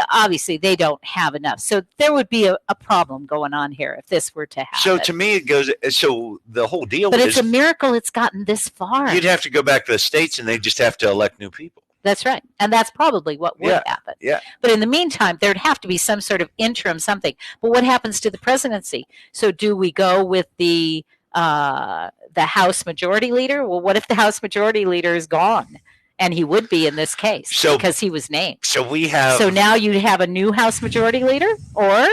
obviously they don't have enough. So there would be a problem going on here if this were to happen. So to me, it goes. So the whole deal But is it's a miracle it's gotten this far. you'd have to go back to the states, and they just have to elect new people. That's right. And that's probably what would happen. Yeah. But in the meantime, there'd have to be some sort of interim something. But what happens to the presidency? So do we go with the House Majority Leader? Well, what if the House Majority Leader is gone? And he would be in this case because he was named. So we have. So now you have a new House Majority Leader, or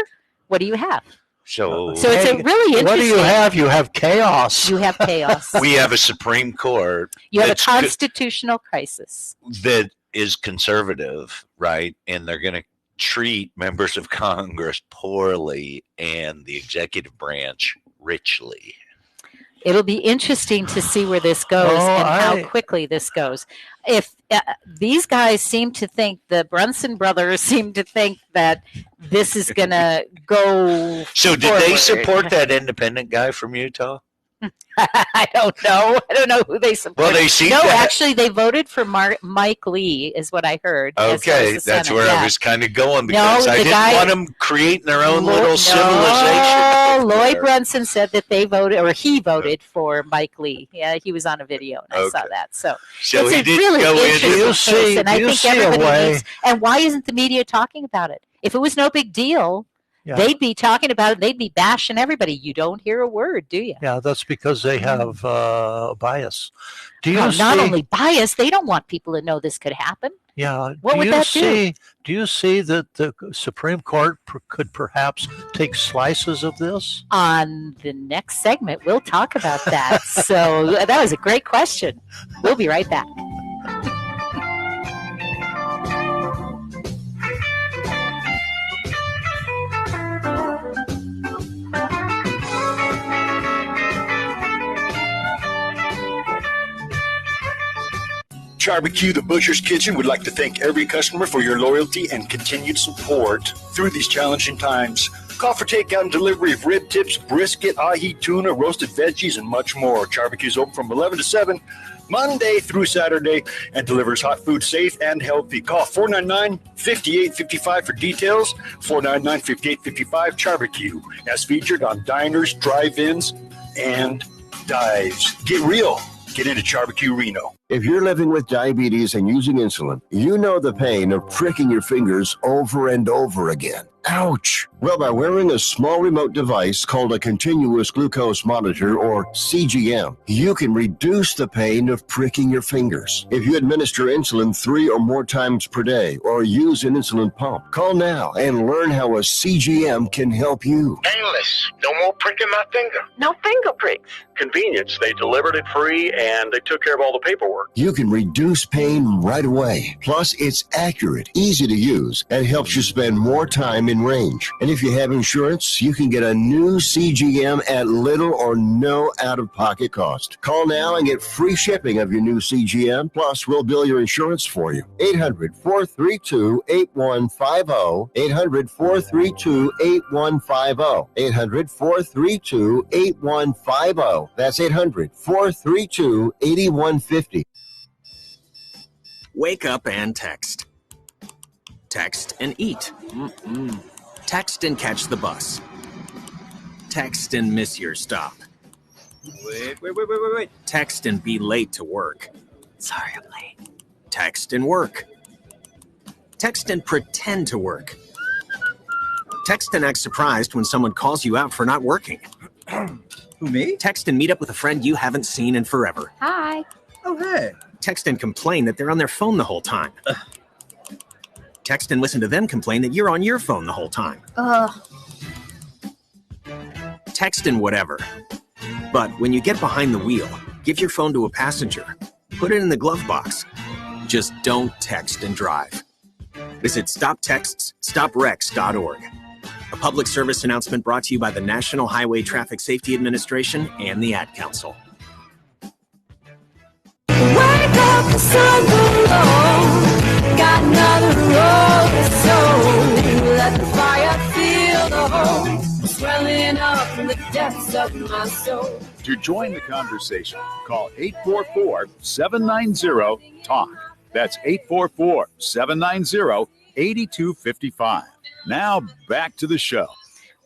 what do you have? So it's a really interesting. What do you have? You have chaos. You have chaos. We have a Supreme Court. You have a constitutional crisis that is conservative, right? And they're going to treat members of Congress poorly and the executive branch richly. It'll be interesting to see where this goes how quickly this goes. If these guys seem to think, the Brunson brothers seem to think that this is going to go So did they support that independent guy from Utah? I don't know. I don't know who they support. Well, they seem no, to actually, they voted for Mike Lee, is what I heard. Okay, that's where I was kind of going because I didn't want them creating their own little civilization. Lloyd Brunson said that they voted, or he voted for Mike Lee. Yeah, he was on a video, and I saw that. So he it's a didn't really go interesting into. case, and I think everybody needs. And why isn't the media talking about it? If it was no big deal. Yeah. They'd be talking about it. They'd be bashing everybody. You don't hear a word, do you? Yeah, that's because they have bias. Do you not only bias, they don't want people to know this could happen. Yeah. What would that do? Do you see that the Supreme Court could perhaps take slices of this? On the next segment, we'll talk about that. So that was a great question. We'll be right back. Barbecue, the Butcher's Kitchen, would like to thank every customer for your loyalty and continued support through these challenging times. Call for takeout and delivery of rib tips, brisket, ahi, tuna, roasted veggies, and much more. Barbecue's open from 11 to 7, Monday through Saturday, and delivers hot food safe and healthy. Call 499-5855 for details. 499-5855 Charbecue, as featured on diners, drive-ins, and dives. Get real. Get into Charbecue Reno. If you're living with diabetes and using insulin, you know the pain of pricking your fingers over and over again. Ouch! Well, by wearing a small remote device called a continuous glucose monitor, or CGM, you can reduce the pain of pricking your fingers. If you administer insulin 3 or more times per day or use an insulin pump, call now and learn how a CGM can help you. Painless. No more pricking my finger. No finger pricks. Convenience. They delivered it free and they took care of all the paperwork. You can reduce pain right away. Plus, it's accurate, easy to use, and helps you spend more time in range. And if you have insurance, you can get a new CGM at little or no out-of-pocket cost. Call now and get free shipping of your new CGM. Plus, we'll bill your insurance for you. 800-432-8150. 800-432-8150. 800-432-8150. That's 800-432-8150. Wake up and text. Text and eat. Text and catch the bus. Text and miss your stop. Wait. Text and be late to work. Sorry, I'm late. Text and work. Text and pretend to work. Text and act surprised when someone calls you out for not working. Who, me? Text and meet up with a friend you haven't seen in forever. Hi. Oh, hey. Text and complain that they're on their phone the whole time. Text and listen to them complain that you're on your phone the whole time. Text and whatever. But when you get behind the wheel, give your phone to a passenger. Put it in the glove box. Just don't text and drive. Visit StopTextsStopWrecks.org. A public service announcement brought to you by the National Highway Traffic Safety Administration and the Ad Council. Wake up, the sun below. Got another road to sow. Let the fire feel the hole swelling up from the depths of my soul. To join the conversation, call 844-790-TALK. That's 844-790-8255. Now back to the show.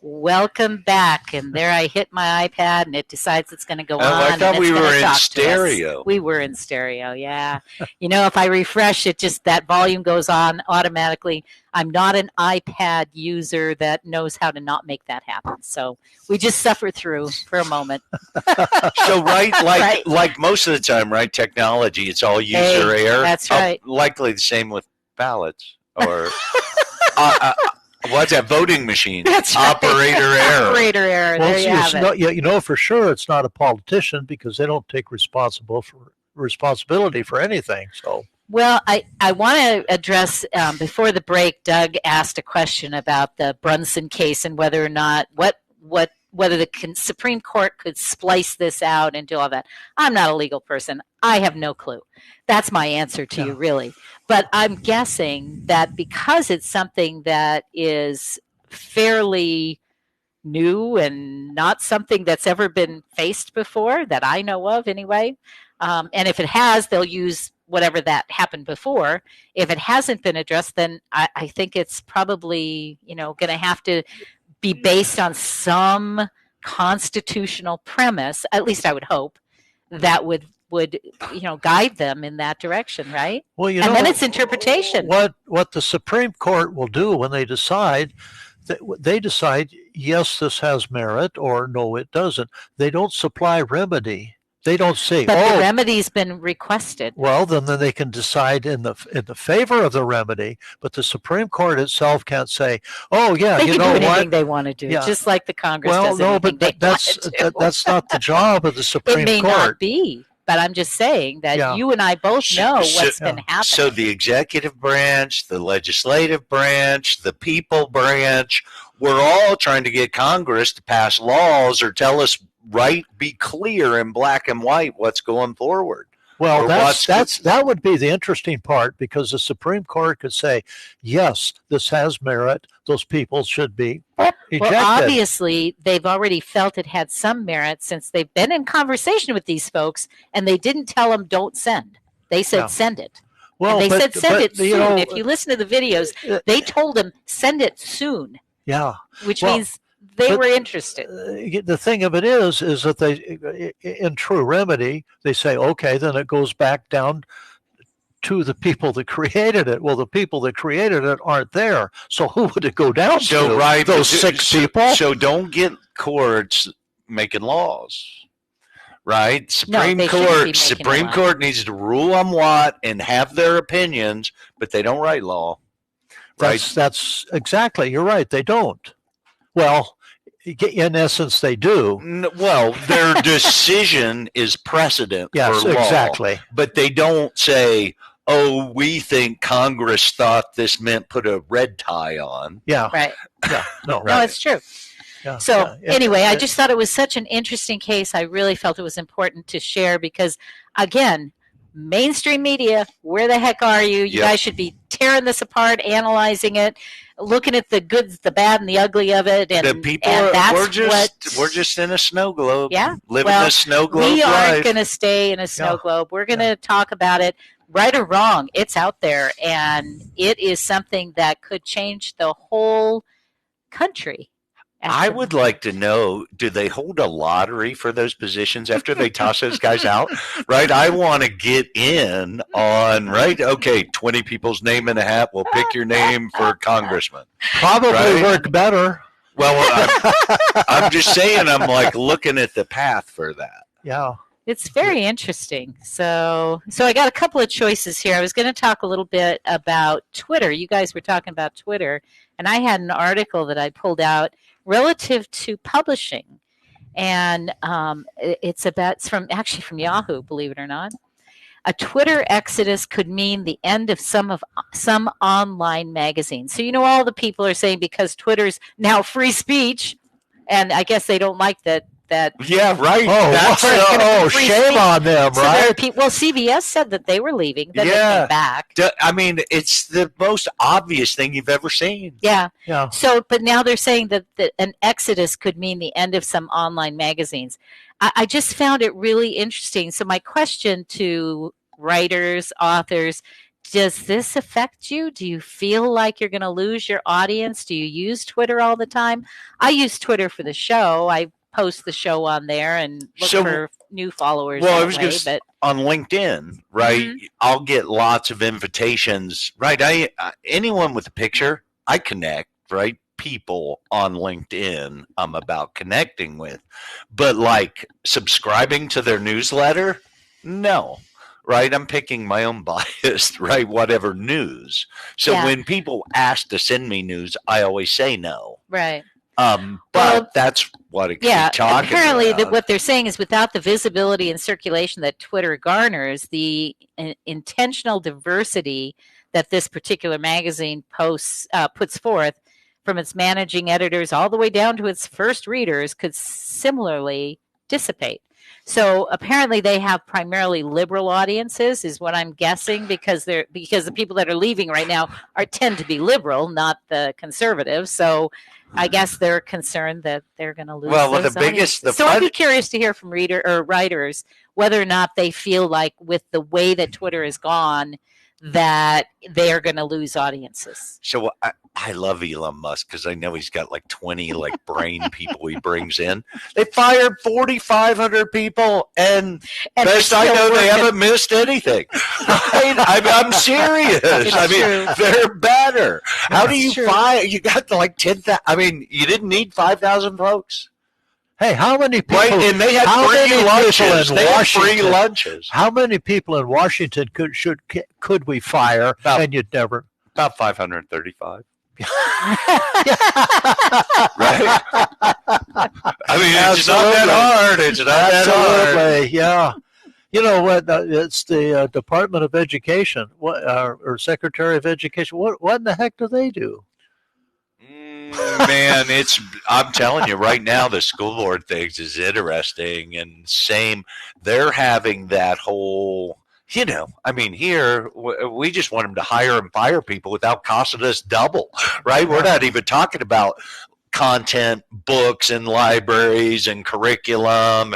Welcome back. And there I hit my iPad and it decides it's going to go on. I thought we were in stereo. We were in stereo, yeah. You know, if I refresh it, just that volume goes on automatically. I'm not an iPad user that knows how to not make that happen. So we just suffer through for a moment. So like most of the time, right? Technology, it's all user error. That's right. Likely the same with ballots or what's that? Voting machine. That's right. Operator error. Operator error. Well, there you have it. you know for sure it's not a politician because they don't take responsibility for anything. So. Well, I want to address, before the break, Doug asked a question about the Brunson case and whether or not, whether the Supreme Court could splice this out and do all that. I'm not a legal person. I have no clue. That's my answer to you, really. But I'm guessing that because it's something that is fairly new and not something that's ever been faced before, that I know of anyway, and if it has, they'll use whatever that happened before. If it hasn't been addressed, then I think it's probably, going to have to be based on some constitutional premise, at least I would hope, that would guide them in that direction, right? Well, and then it's interpretation. What the Supreme Court will do when they decide, yes, this has merit, or no, it doesn't. They don't supply remedy. They don't say, but the remedy's been requested. Well, then they can decide in the favor of the remedy, but the Supreme Court itself can't say, oh yeah, they you can know do anything what? they want to do, just like the Congress does. Well, no, but that's not the job of the Supreme Court. It may not be, but I'm just saying that you and I both know what's been happening. So the executive branch, the legislative branch, the people branch, we're all trying to get Congress to pass laws or tell us be clear in black and white what's going forward. Well, that would be the interesting part, because the Supreme Court could say, yes, this has merit. Those people should be ejected. Well, obviously, they've already felt it had some merit since they've been in conversation with these folks, and they didn't tell them don't send. They said send it. Well, and they said send it soon. You know, if you listen to the videos, they told them send it soon. Yeah. Which means they were interested. The thing of it is that they, in true remedy, they say, okay, then it goes back down to the people that created it. Well, the people that created it aren't there. So who would it go down to? Right, those 6 people? So don't get courts making laws. Right? Supreme Court needs to rule on what and have their opinions, but they don't write law. Right? That's exactly. You're right. They don't. Well, in essence, they do. Well, their decision is precedent for law. Exactly. But they don't say, oh, we think Congress thought this meant put a red tie on. Yeah. Right. Yeah. No, No, it's true. Yeah, so anyway, I just thought it was such an interesting case. I really felt it was important to share because, again, mainstream media, where the heck are you? You guys should be tearing this apart, analyzing it, looking at the good, the bad, and the ugly of it. And the people we're just in a snow globe. Yeah, living a snow globe. We aren't going to stay in a snow globe. We're going to talk about it, right or wrong. It's out there, and it is something that could change the whole country. I would like to know, do they hold a lottery for those positions after they toss those guys out? Right? I want to get in on, right? Okay, 20 people's name in a hat. We'll pick your name for congressman. Probably work better. Well, I'm just saying, I'm like looking at the path for that. Yeah. It's very interesting. So I got a couple of choices here. I was going to talk a little bit about Twitter. You guys were talking about Twitter, and I had an article that I pulled out relative to publishing, and it's from Yahoo, believe it or not. A Twitter exodus could mean the end of some online magazines. So all the people are saying because Twitter's now free speech, and I guess they don't like that. Yeah, right. Shame on them, so right? Well, CBS said that they were leaving. Then they came back. I mean, it's the most obvious thing you've ever seen. Yeah. Yeah. So, but now they're saying that an exodus could mean the end of some online magazines. I just found it really interesting. So my question to writers, authors, does this affect you? Do you feel like you're going to lose your audience? Do you use Twitter all the time? I use Twitter for the show. I post the show on there and look for new followers. Well, I was going to say, on LinkedIn, right? Mm-hmm. I'll get lots of invitations, right? Anyone with a picture, I connect, right? People on LinkedIn I'm about connecting with. But like subscribing to their newsletter, no. Right? I'm picking my own bias, right? Whatever news. So when people ask to send me news, I always say no. Right. But that's what it keeps talking apparently about. What they're saying is without the visibility and circulation that Twitter garners, the intentional diversity that this particular magazine puts forth from its managing editors all the way down to its first readers could similarly dissipate. So apparently they have primarily liberal audiences, is what I'm guessing, because the people that are leaving right now tend to be liberal, not the conservative. So I guess they're concerned that they're going to lose. Well, those the biggest. So I'd be curious to hear from writers whether or not they feel like with the way that Twitter is gone, that they are going to lose audiences. So I love Elon Musk because I know he's got like 20 brain people he brings in. They fired 4,500 people, and best I know, they haven't missed anything. Right? I'm serious. They're better. How do you fire? You got like 10,000. I mean, you didn't need 5,000 folks. Hey, how many people? Right, and they had free lunches. Free lunches. How many people in Washington could we fire? And you'd never. About 535. Right? I mean, it's not that hard. It's not that hard. Yeah. You know what? It's the Department of Education, or Secretary of Education. What in the heck do they do? Man, I'm telling you right now, the school board things is interesting, and they're having that whole You know, I mean, here we just want them to hire and fire people without costing us double, right? We're not even talking about content, books, and libraries and curriculum,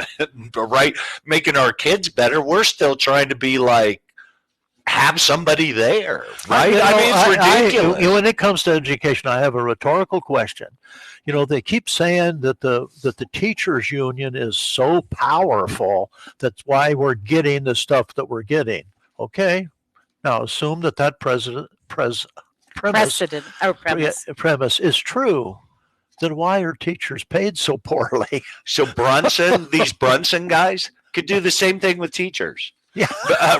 right? Making our kids better. We're still trying to be like, have somebody there, right? I mean, it's ridiculous. When it comes to education, I have a rhetorical question. You know, they keep saying that the teachers union is so powerful. That's why we're getting the stuff that we're getting. Okay, now assume that premise is true. Then why are teachers paid so poorly? So these Brunson guys could do the same thing with teachers. Yeah.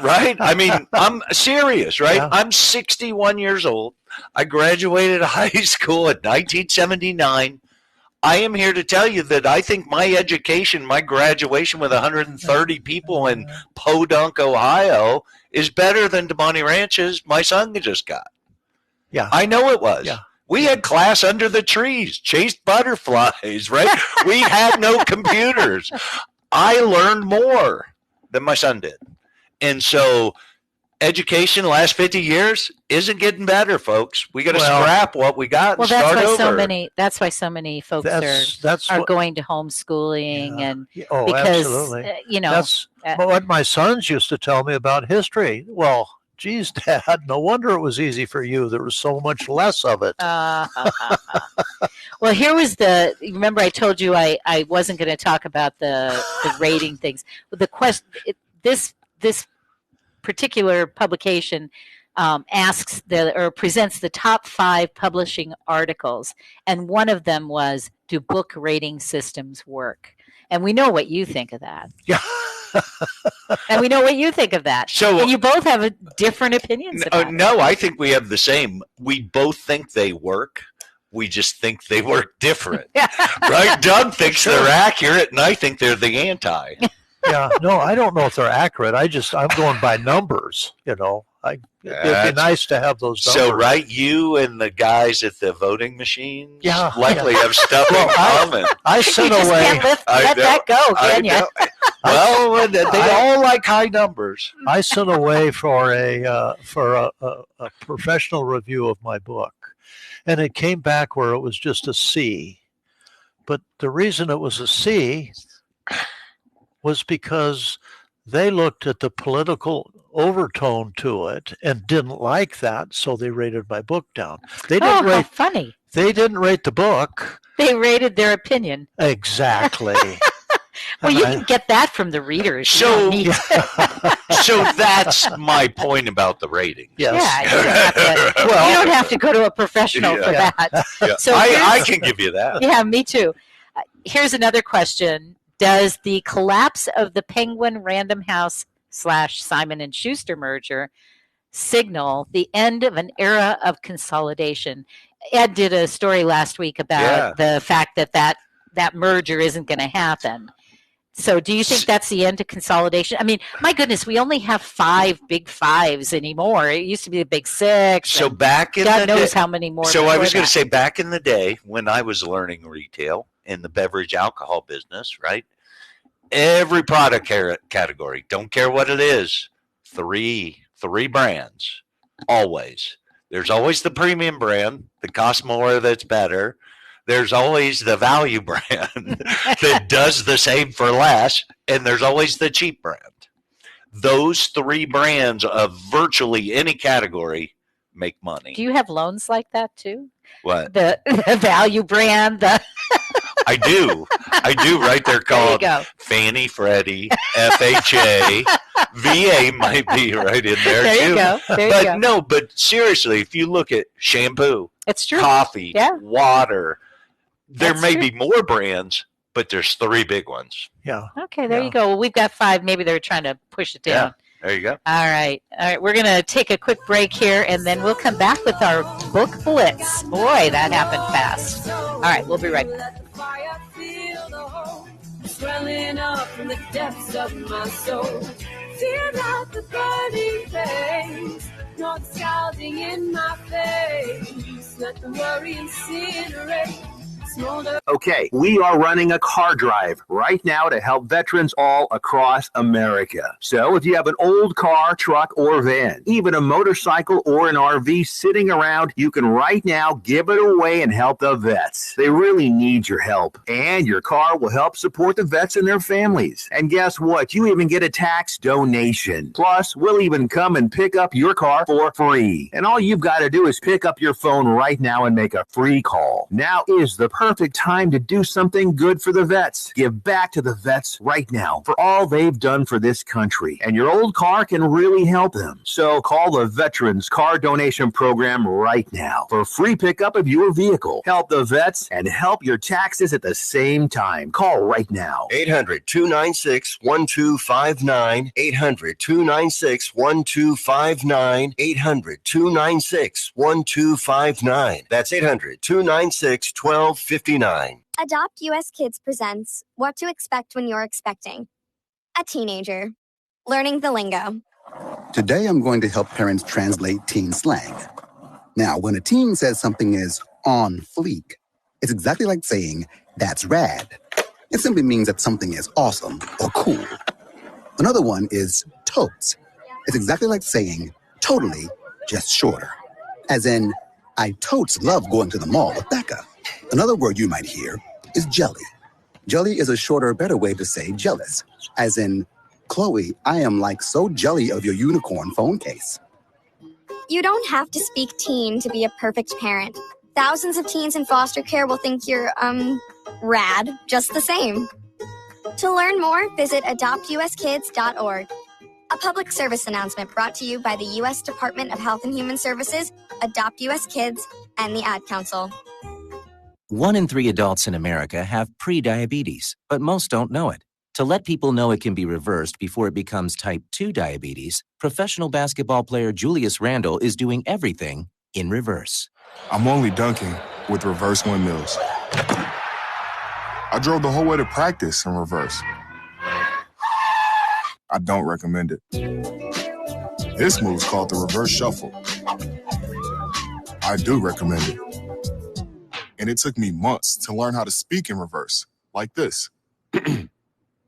Right? I mean, I'm serious, right? Yeah. I'm 61 years old. I graduated high school in 1979. I am here to tell you that I think my education, my graduation with 130 people in Podunk, Ohio, is better than Damani Ranch's my son just got. Yeah. I know it was. Yeah. We had class under the trees, chased butterflies, right? We had no computers. I learned more than my son did. And so education the last 50 years isn't getting better, folks. We got to scrap what we got and start over. That's why so many folks are going to homeschooling and because absolutely. That's what my sons used to tell me about history. Well, geez, Dad, no wonder it was easy for you. There was so much less of it. Well, here was remember I told you I wasn't going to talk about the rating things. The question, this particular publication presents the top 5 publishing articles, and one of them was, do book rating systems work? And we know what you think of that. Yeah. And we know what you think of that. So, and you both have different opinions about it. No, I think we have the same. We both think they work. We just think they work different. Right? Doug thinks they're accurate, and I think they're the anti. Yeah, no, I don't know if they're accurate. I'm going by numbers, It'd be nice to have those numbers. So, right, you and the guys at the voting machines likely have stuff in common. I sent away. Can't let that go, can you? Well, they all like high numbers. I sent away for a professional review of my book, and it came back where it was just a C. But the reason it was a C was because they looked at the political overtone to it and didn't like that, so they rated my book down. They didn't rate. How funny! They didn't rate the book. They rated their opinion. Exactly. Well, you can get that from the readers. So that's my point about the rating. Yes. Yeah, you don't have to go to a professional for that. Yeah. So I can give you that. Yeah, me too. Here's another question. Does the collapse of the Penguin Random House / Simon & Schuster merger signal the end of an era of consolidation? Ed did a story last week about the fact that merger isn't going to happen. So do you think that's the end of consolidation? I mean, my goodness, we only have 5 big 5s anymore. It used to be the big 6. So back in God the knows day, how many more. So I was going to say, back in the day when I was learning retail in the beverage alcohol business, right? Every product category, don't care what it is, 3 brands, always. There's always the premium brand that costs more, that's better. There's always the value brand that does the same for less, and there's always the cheap brand. Those 3 brands of virtually any category make money. Do you have loans like that too? What? The value brand, I do, right? They're called Fannie, Freddie, FHA, VA might be right in there too. There you go. No, but seriously, if you look at shampoo, it's true. Coffee, water, there may be more brands, but there's 3 big ones. Yeah. Okay, there you go. Well, we've got 5. Maybe they're trying to push it down. Yeah, there you go. All right. We're going to take a quick break here, and then we'll come back with our book Blitz. Boy, that happened fast. All right, we'll be right back. Swelling up from the depths of my soul. Feel like the burning flames, not scalding in my face. Let the worry incinerate. smolder. Okay, we are running a car drive right now to help veterans all across America. So if you have an old car, truck, or van, even a motorcycle or an RV sitting around, you can right now give it away and help the vets. They really need your help. And your car will help support the vets and their families. And guess what? You even get a tax donation. Plus, we'll even come and pick up your car for free. And all you've got to do is pick up your phone right now and make a free call. Now is the perfect time to do something good for the vets. Give back to the vets right now for all they've done for this country. And your old car can really help them. So call the Veterans Car Donation Program right now for free pickup of your vehicle. Help the vets and help your taxes at the same time. Call right now. 800-296-1259. 800-296-1259. 800-296-1259. That's 800-296-1259. Adopt US Kids presents What to Expect When You're Expecting a Teenager. Learning the lingo. Today, I'm going to help parents translate teen slang. Now, when a teen says something is on fleek, it's exactly like saying, that's rad. It simply means that something is awesome or cool. Another one is totes. It's exactly like saying, totally, just shorter. As in, I totes love going to the mall with Becca. Another word you might hear is jelly. Jelly is a shorter, better way to say jealous. As in, Chloe, I am like so jelly of your unicorn phone case. You don't have to speak teen to be a perfect parent. Thousands of teens in foster care will think you're, rad, just the same. To learn more, visit adoptuskids.org. A public service announcement brought to you by the U.S. Department of Health and Human Services, Adopt U.S. Kids, and the Ad Council. 1 in 3 adults in America have prediabetes, but most don't know it. To let people know it can be reversed before it becomes type 2 diabetes, professional basketball player Julius Randle is doing everything in reverse. I'm only dunking with reverse windmills. I drove the whole way to practice in reverse. I don't recommend it. This move's called the reverse shuffle. I do recommend it. And it took me months to learn how to speak in reverse, like this.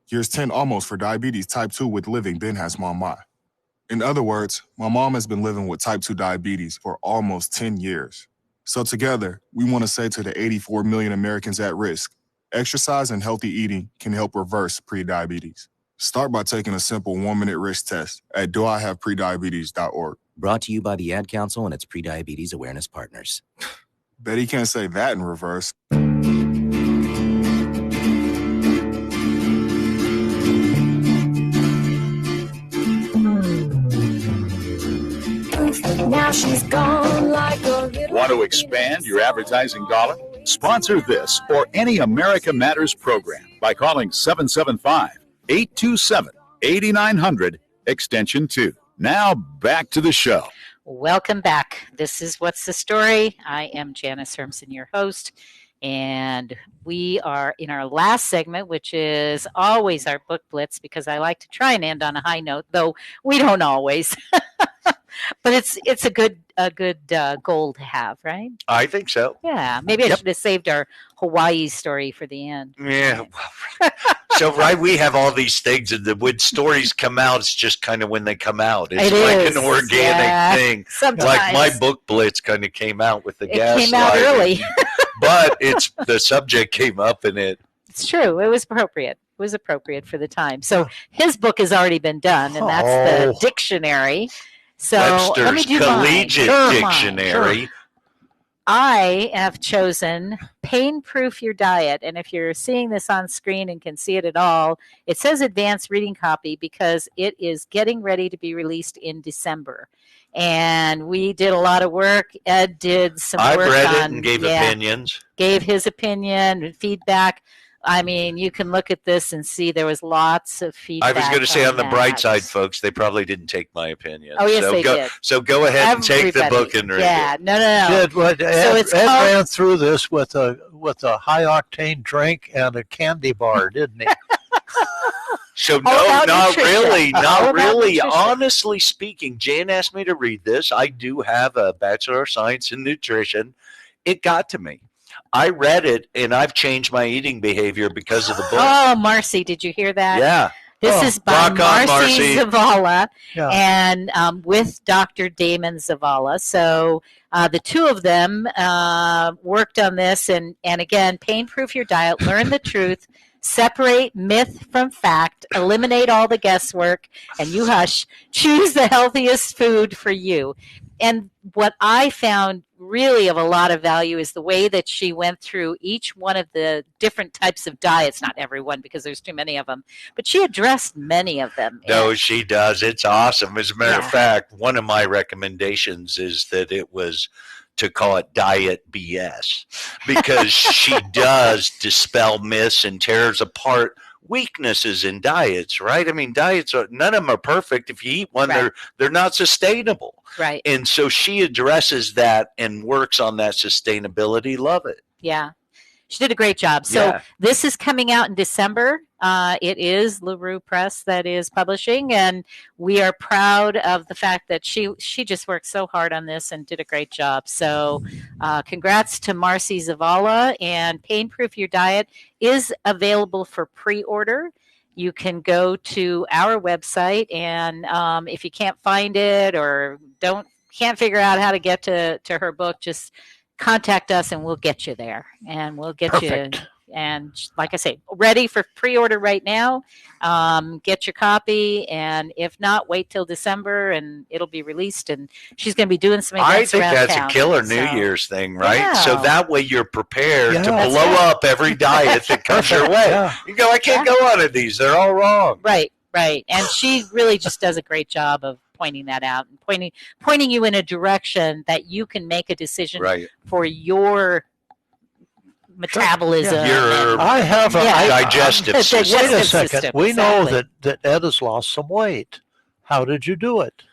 Here's 10 almost for diabetes type 2 with living Ben has mom my. In other words, my mom has been living with type 2 diabetes for almost 10 years. So together, we want to say to the 84 million Americans at risk, exercise and healthy eating can help reverse prediabetes. Start by taking a simple 1-minute risk test at doihaveprediabetes.org. Brought to you by the Ad Council and its prediabetes awareness partners. Bet he can't say that in reverse. Now she's gone like a little... Want to expand your advertising dollar? Sponsor this or any America Matters program by calling 775-827-8900, extension 2. Now back to the show. Welcome back. This is What's the Story? I am Janice Hermson, your host, and we are in our last segment, which is always our book blitz, because I like to try and end on a high note, though we don't always. But it's a good goal to have, right? I think so. Yeah, maybe I should have saved our Hawaii story for the end. Yeah. So, right, we have all these things, and when stories come out, it's just kind of when they come out. It's like an organic thing. Sometimes. Like my book blitz kind of came out with the gas. It came out early. But the subject came up in it. It's true. It was appropriate. It was appropriate for the time. So his book has already been done, and that's the dictionary. So Webster's let me do Collegiate Dictionary. Sure. I have chosen Pain Proof Your Diet. And if you're seeing this on screen and can see it at all, it says advanced reading copy because it is getting ready to be released in December. And we did a lot of work. Ed did some work on. I read it and gave opinions. Gave his opinion and feedback. I mean, you can look at this and see there was lots of feedback. I was going to say on the bright that. side, folks, they probably didn't take my opinion. Oh, yes, they did. So go ahead and take the book and read it. Yeah, no. Ed ran through this with a high octane drink and a candy bar, didn't he? So no, not really. Honestly speaking, Jan asked me to read this. I do have a Bachelor of Science in Nutrition. It got to me. I read it, and I've changed my eating behavior because of the book. Oh, Marcy, did you hear that? Yeah. This is by Marcy Zavala Yeah. and with Dr. Damon Zavala. So the two of them worked on this. And again, pain-proof your diet, learn the truth, separate myth from fact, eliminate all the guesswork, and you hush, choose the healthiest food for you. And what I found really of a lot of value is the way that she went through each one of the different types of diets. Not everyone, because there's too many of them, but she addressed many of them. No, she does. It's awesome. As a matter of fact, one of my recommendations is that it was to call it Diet BS, because she does dispel myths and tears apart weaknesses in diets, right? I mean, diets are, none of them are perfect. If you eat one, they're not sustainable. Right. And so she addresses that and works on that sustainability. Love it. Yeah. She did a great job. So this is coming out in December. It is LaRue Press that is publishing, and we are proud of the fact that she just worked so hard on this and did a great job. So congrats to Marcy Zavala, and Pain Proof Your Diet is available for pre-order. You can go to our website, and if you can't find it or can't figure out how to get to her book, just contact us and we'll get you there, and we'll get you. And like I say, ready for pre-order right now. Get your copy, and if not, wait till December and it'll be released. And she's going to be doing some events around town. I think that's a killer New Year's thing, right? Yeah. So that way you're prepared to blow up every diet that comes your way. You go, I can't go on to these. They're all wrong. Right. And she really just does a great job of pointing that out and pointing you in a direction that you can make a decision for your metabolism. I have a digestive system. Wait a second. We know that Ed has lost some weight. How did you do it?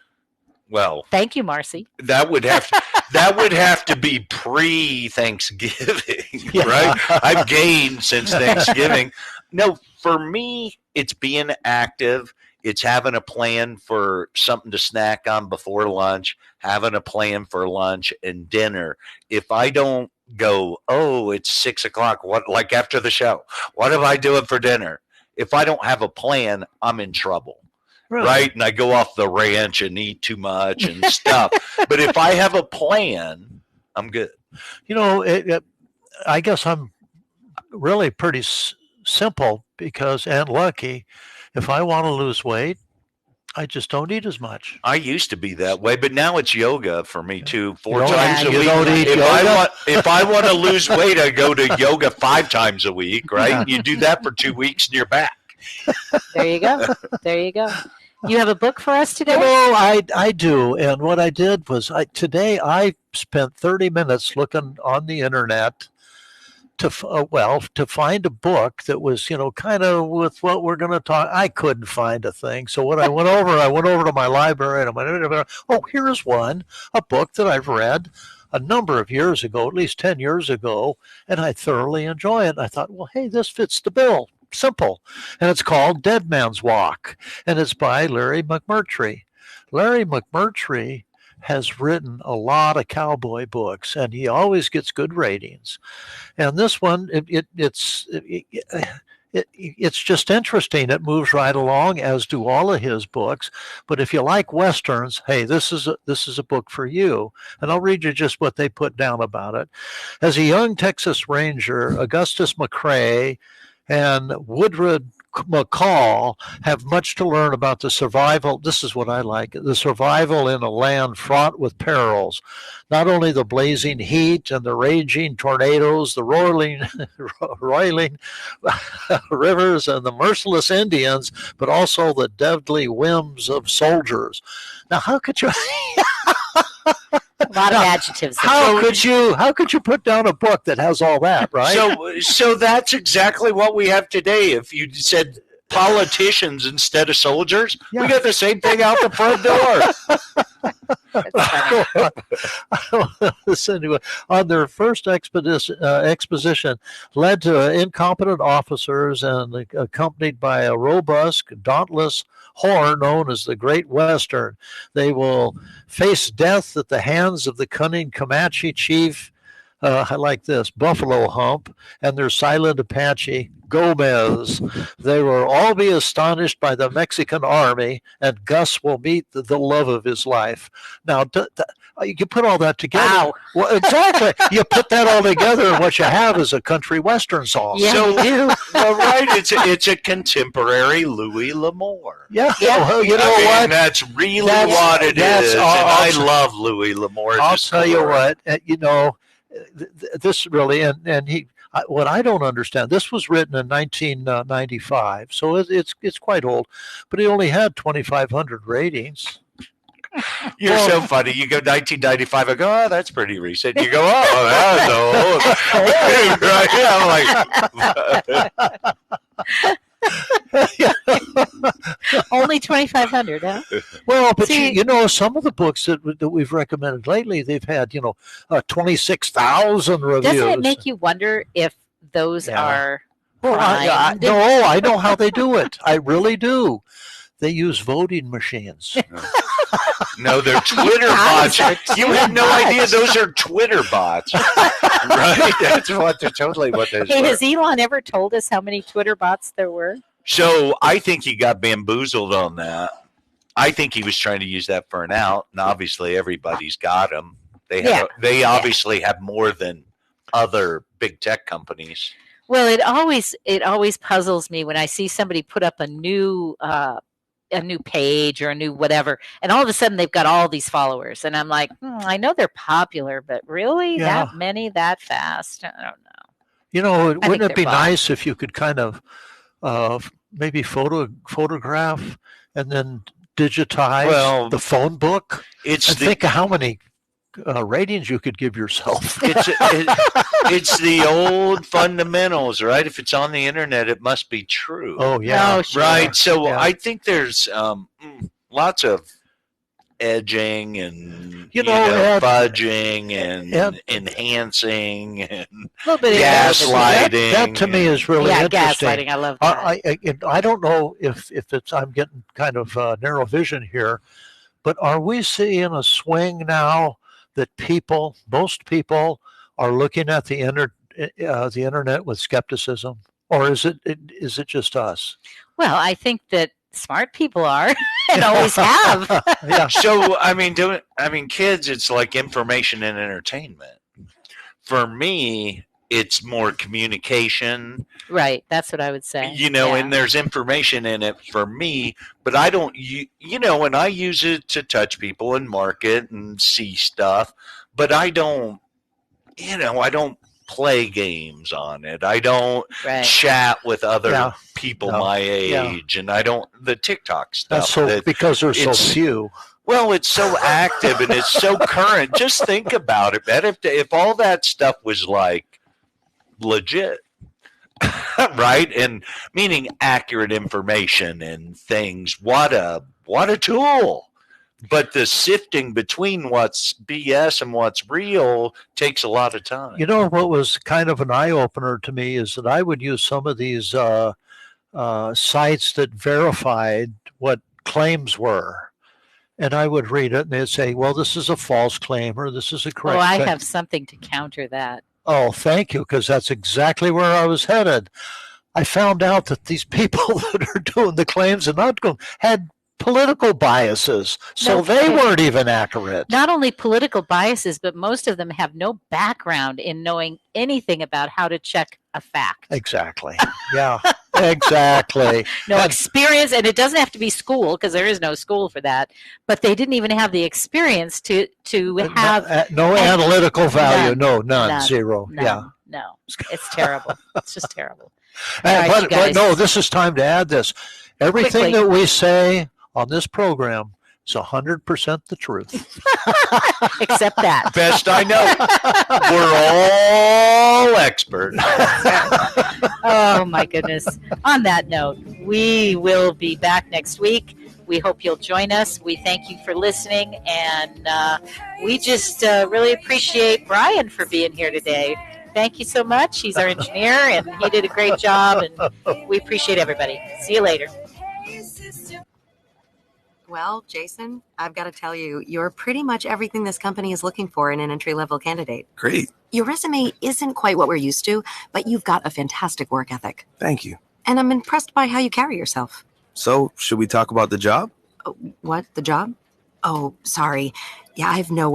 Well, thank you, Marcy. That would have to be pre-Thanksgiving, right? I've gained since Thanksgiving. No, for me, it's being active. It's having a plan for something to snack on before lunch, having a plan for lunch and dinner. If I don't go, oh, it's 6 o'clock, like after the show, what am I doing for dinner? If I don't have a plan, I'm in trouble. Right? And I go off the ranch and eat too much and stuff. But if I have a plan, I'm good. You know, I guess I'm really pretty simple and lucky. If I want to lose weight, I just don't eat as much. I used to be that way, but now it's yoga for me too. 4 times a week. If I want to lose weight, I go to yoga 5 times a week, right? Yeah. You do that for 2 weeks and you're back. There you go. You have a book for us today? I do. And what I did was today I spent 30 minutes looking on the internet to find a book that was, kind of with what we're going to talk. I couldn't find a thing. So what I went over to my library and I went, oh, here's one, a book that I've read a number of years ago, at least 10 years ago, and I thoroughly enjoy it. And I thought, well, hey, this fits the bill. Simple. And it's called Dead Man's Walk, and it's by Larry McMurtry. Larry McMurtry has written a lot of cowboy books, and he always gets good ratings. And this one, it's just interesting. It moves right along, as do all of his books. But if you like westerns, hey, this is a book for you. And I'll read you just what they put down about it. As a young Texas Ranger, Augustus McCrae and Woodrow McCall have much to learn about the survival. This is what I like: the survival in a land fraught with perils. Not only the blazing heat and the raging tornadoes, the roiling rivers and the merciless Indians, but also the deadly whims of soldiers. Now, how could you? A lot of adjectives. How could you put down a book that has all that, right? So that's exactly what we have today. If you said politicians instead of soldiers, we got the same thing out the front door. Listen to it. On their first exposition, led to incompetent officers and accompanied by a robust, dauntless horror known as the Great Western, they will face death at the hands of the cunning Comanche chief I like this, Buffalo Hump, and their Silent Apache, Gomez. They will all be astonished by the Mexican army, and Gus will meet the love of his life. Now, you can put all that together. Wow. Well, exactly. You put that all together, and what you have is a country western song. Yeah, So, you do. well, right, it's a contemporary Louis L'Amour. Yeah. Well, you know what? That's really That's- what it that's is. all- And I I'll- love Louis L'Amour. I'll tell you what, this really, and he, what I don't understand, this was written in 1995, so it's quite old, but it only had 2,500 ratings. You're so funny. You go 1995. I go, oh, that's pretty recent. You go, oh, that's old. Right? I'm like, Only 2,500, huh? Well, but See- you know, some of the books that we've recommended lately, they've had 26,000 reviews. Doesn't it make you wonder if those are Well, primed? no, I know how they do it. I really do. They use voting machines. no, they're Twitter bots. You have no idea those are Twitter bots, right? That's what they're totally what they're. Hey, has Elon ever told us how many Twitter bots there were? So I think he got bamboozled on that. I think he was trying to use that for an out, and obviously everybody's got them. They obviously have more than other big tech companies. Well, it always puzzles me when I see somebody put up a new page or a new whatever, and all of a sudden they've got all these followers, and I'm like, I know they're popular, but really that many that fast? I don't know. Wouldn't it be they're bots. nice if you could kind of maybe photograph and then digitize the phone book? Think of how many ratings you could give yourself. It's the old fundamentals, right? If it's on the internet, it must be true. Oh, yeah. Oh, sure. Right. So Yeah. I think there's lots of edging and and- fudging and enhancing and A little bit of gaslighting. That to me is really Yeah, interesting. gaslighting. I love that. I don't know if it's I'm getting kind of narrow vision here, but are we seeing a swing now that most people are looking at the internet with skepticism, or is it just us? Well, I think that smart people are and always have. Yeah. So kids, it's like information and entertainment. For me, it's more communication. Right. That's what I would say. And there's information in it for me, but I don't, and I use it to touch people and market and see stuff, but I don't play games on it. I don't chat with other people my age, and I don't, the TikTok stuff. Because there's so few. Well, it's so active and it's so current. Just think about it, man. If all that stuff was like legit, right? And meaning accurate information and things, what a tool. But the sifting between what's BS and what's real takes a lot of time. You know what was kind of an eye-opener to me is that I would use some of these sites that verified what claims were. And I would read it and they'd say, well, this is a false claim or this is a correct I claim. have something to counter that. Oh, thank you, because that's exactly where I was headed. I found out that these people that are doing the claims and not going had political biases, so they weren't even accurate. Not only political biases, but most of them have no background in knowing anything about how to check a fact. Exactly. Yeah, exactly. No experience, and it doesn't have to be school because there is no school for that. But they didn't even have the experience to have no analytical value. None. Zero. No, it's terrible. It's just terrible. All right, you But guys. no, this is time to add this. Everything Quickly. that we say on this program is 100% the truth. Except that. Best I know. We're all experts. Oh, my goodness. On that note, we will be back next week. We hope you'll join us. We thank you for listening, and we just really appreciate Brian for being here today. Thank you so much. He's our engineer, and he did a great job, and we appreciate everybody. See you later. Well, Jason, I've got to tell you, you're pretty much everything this company is looking for in an entry-level candidate. Great. Your resume isn't quite what we're used to, but you've got a fantastic work ethic. Thank you. And I'm impressed by how you carry yourself. So, should we talk about the job? What? The job? Oh, sorry. Yeah, I have no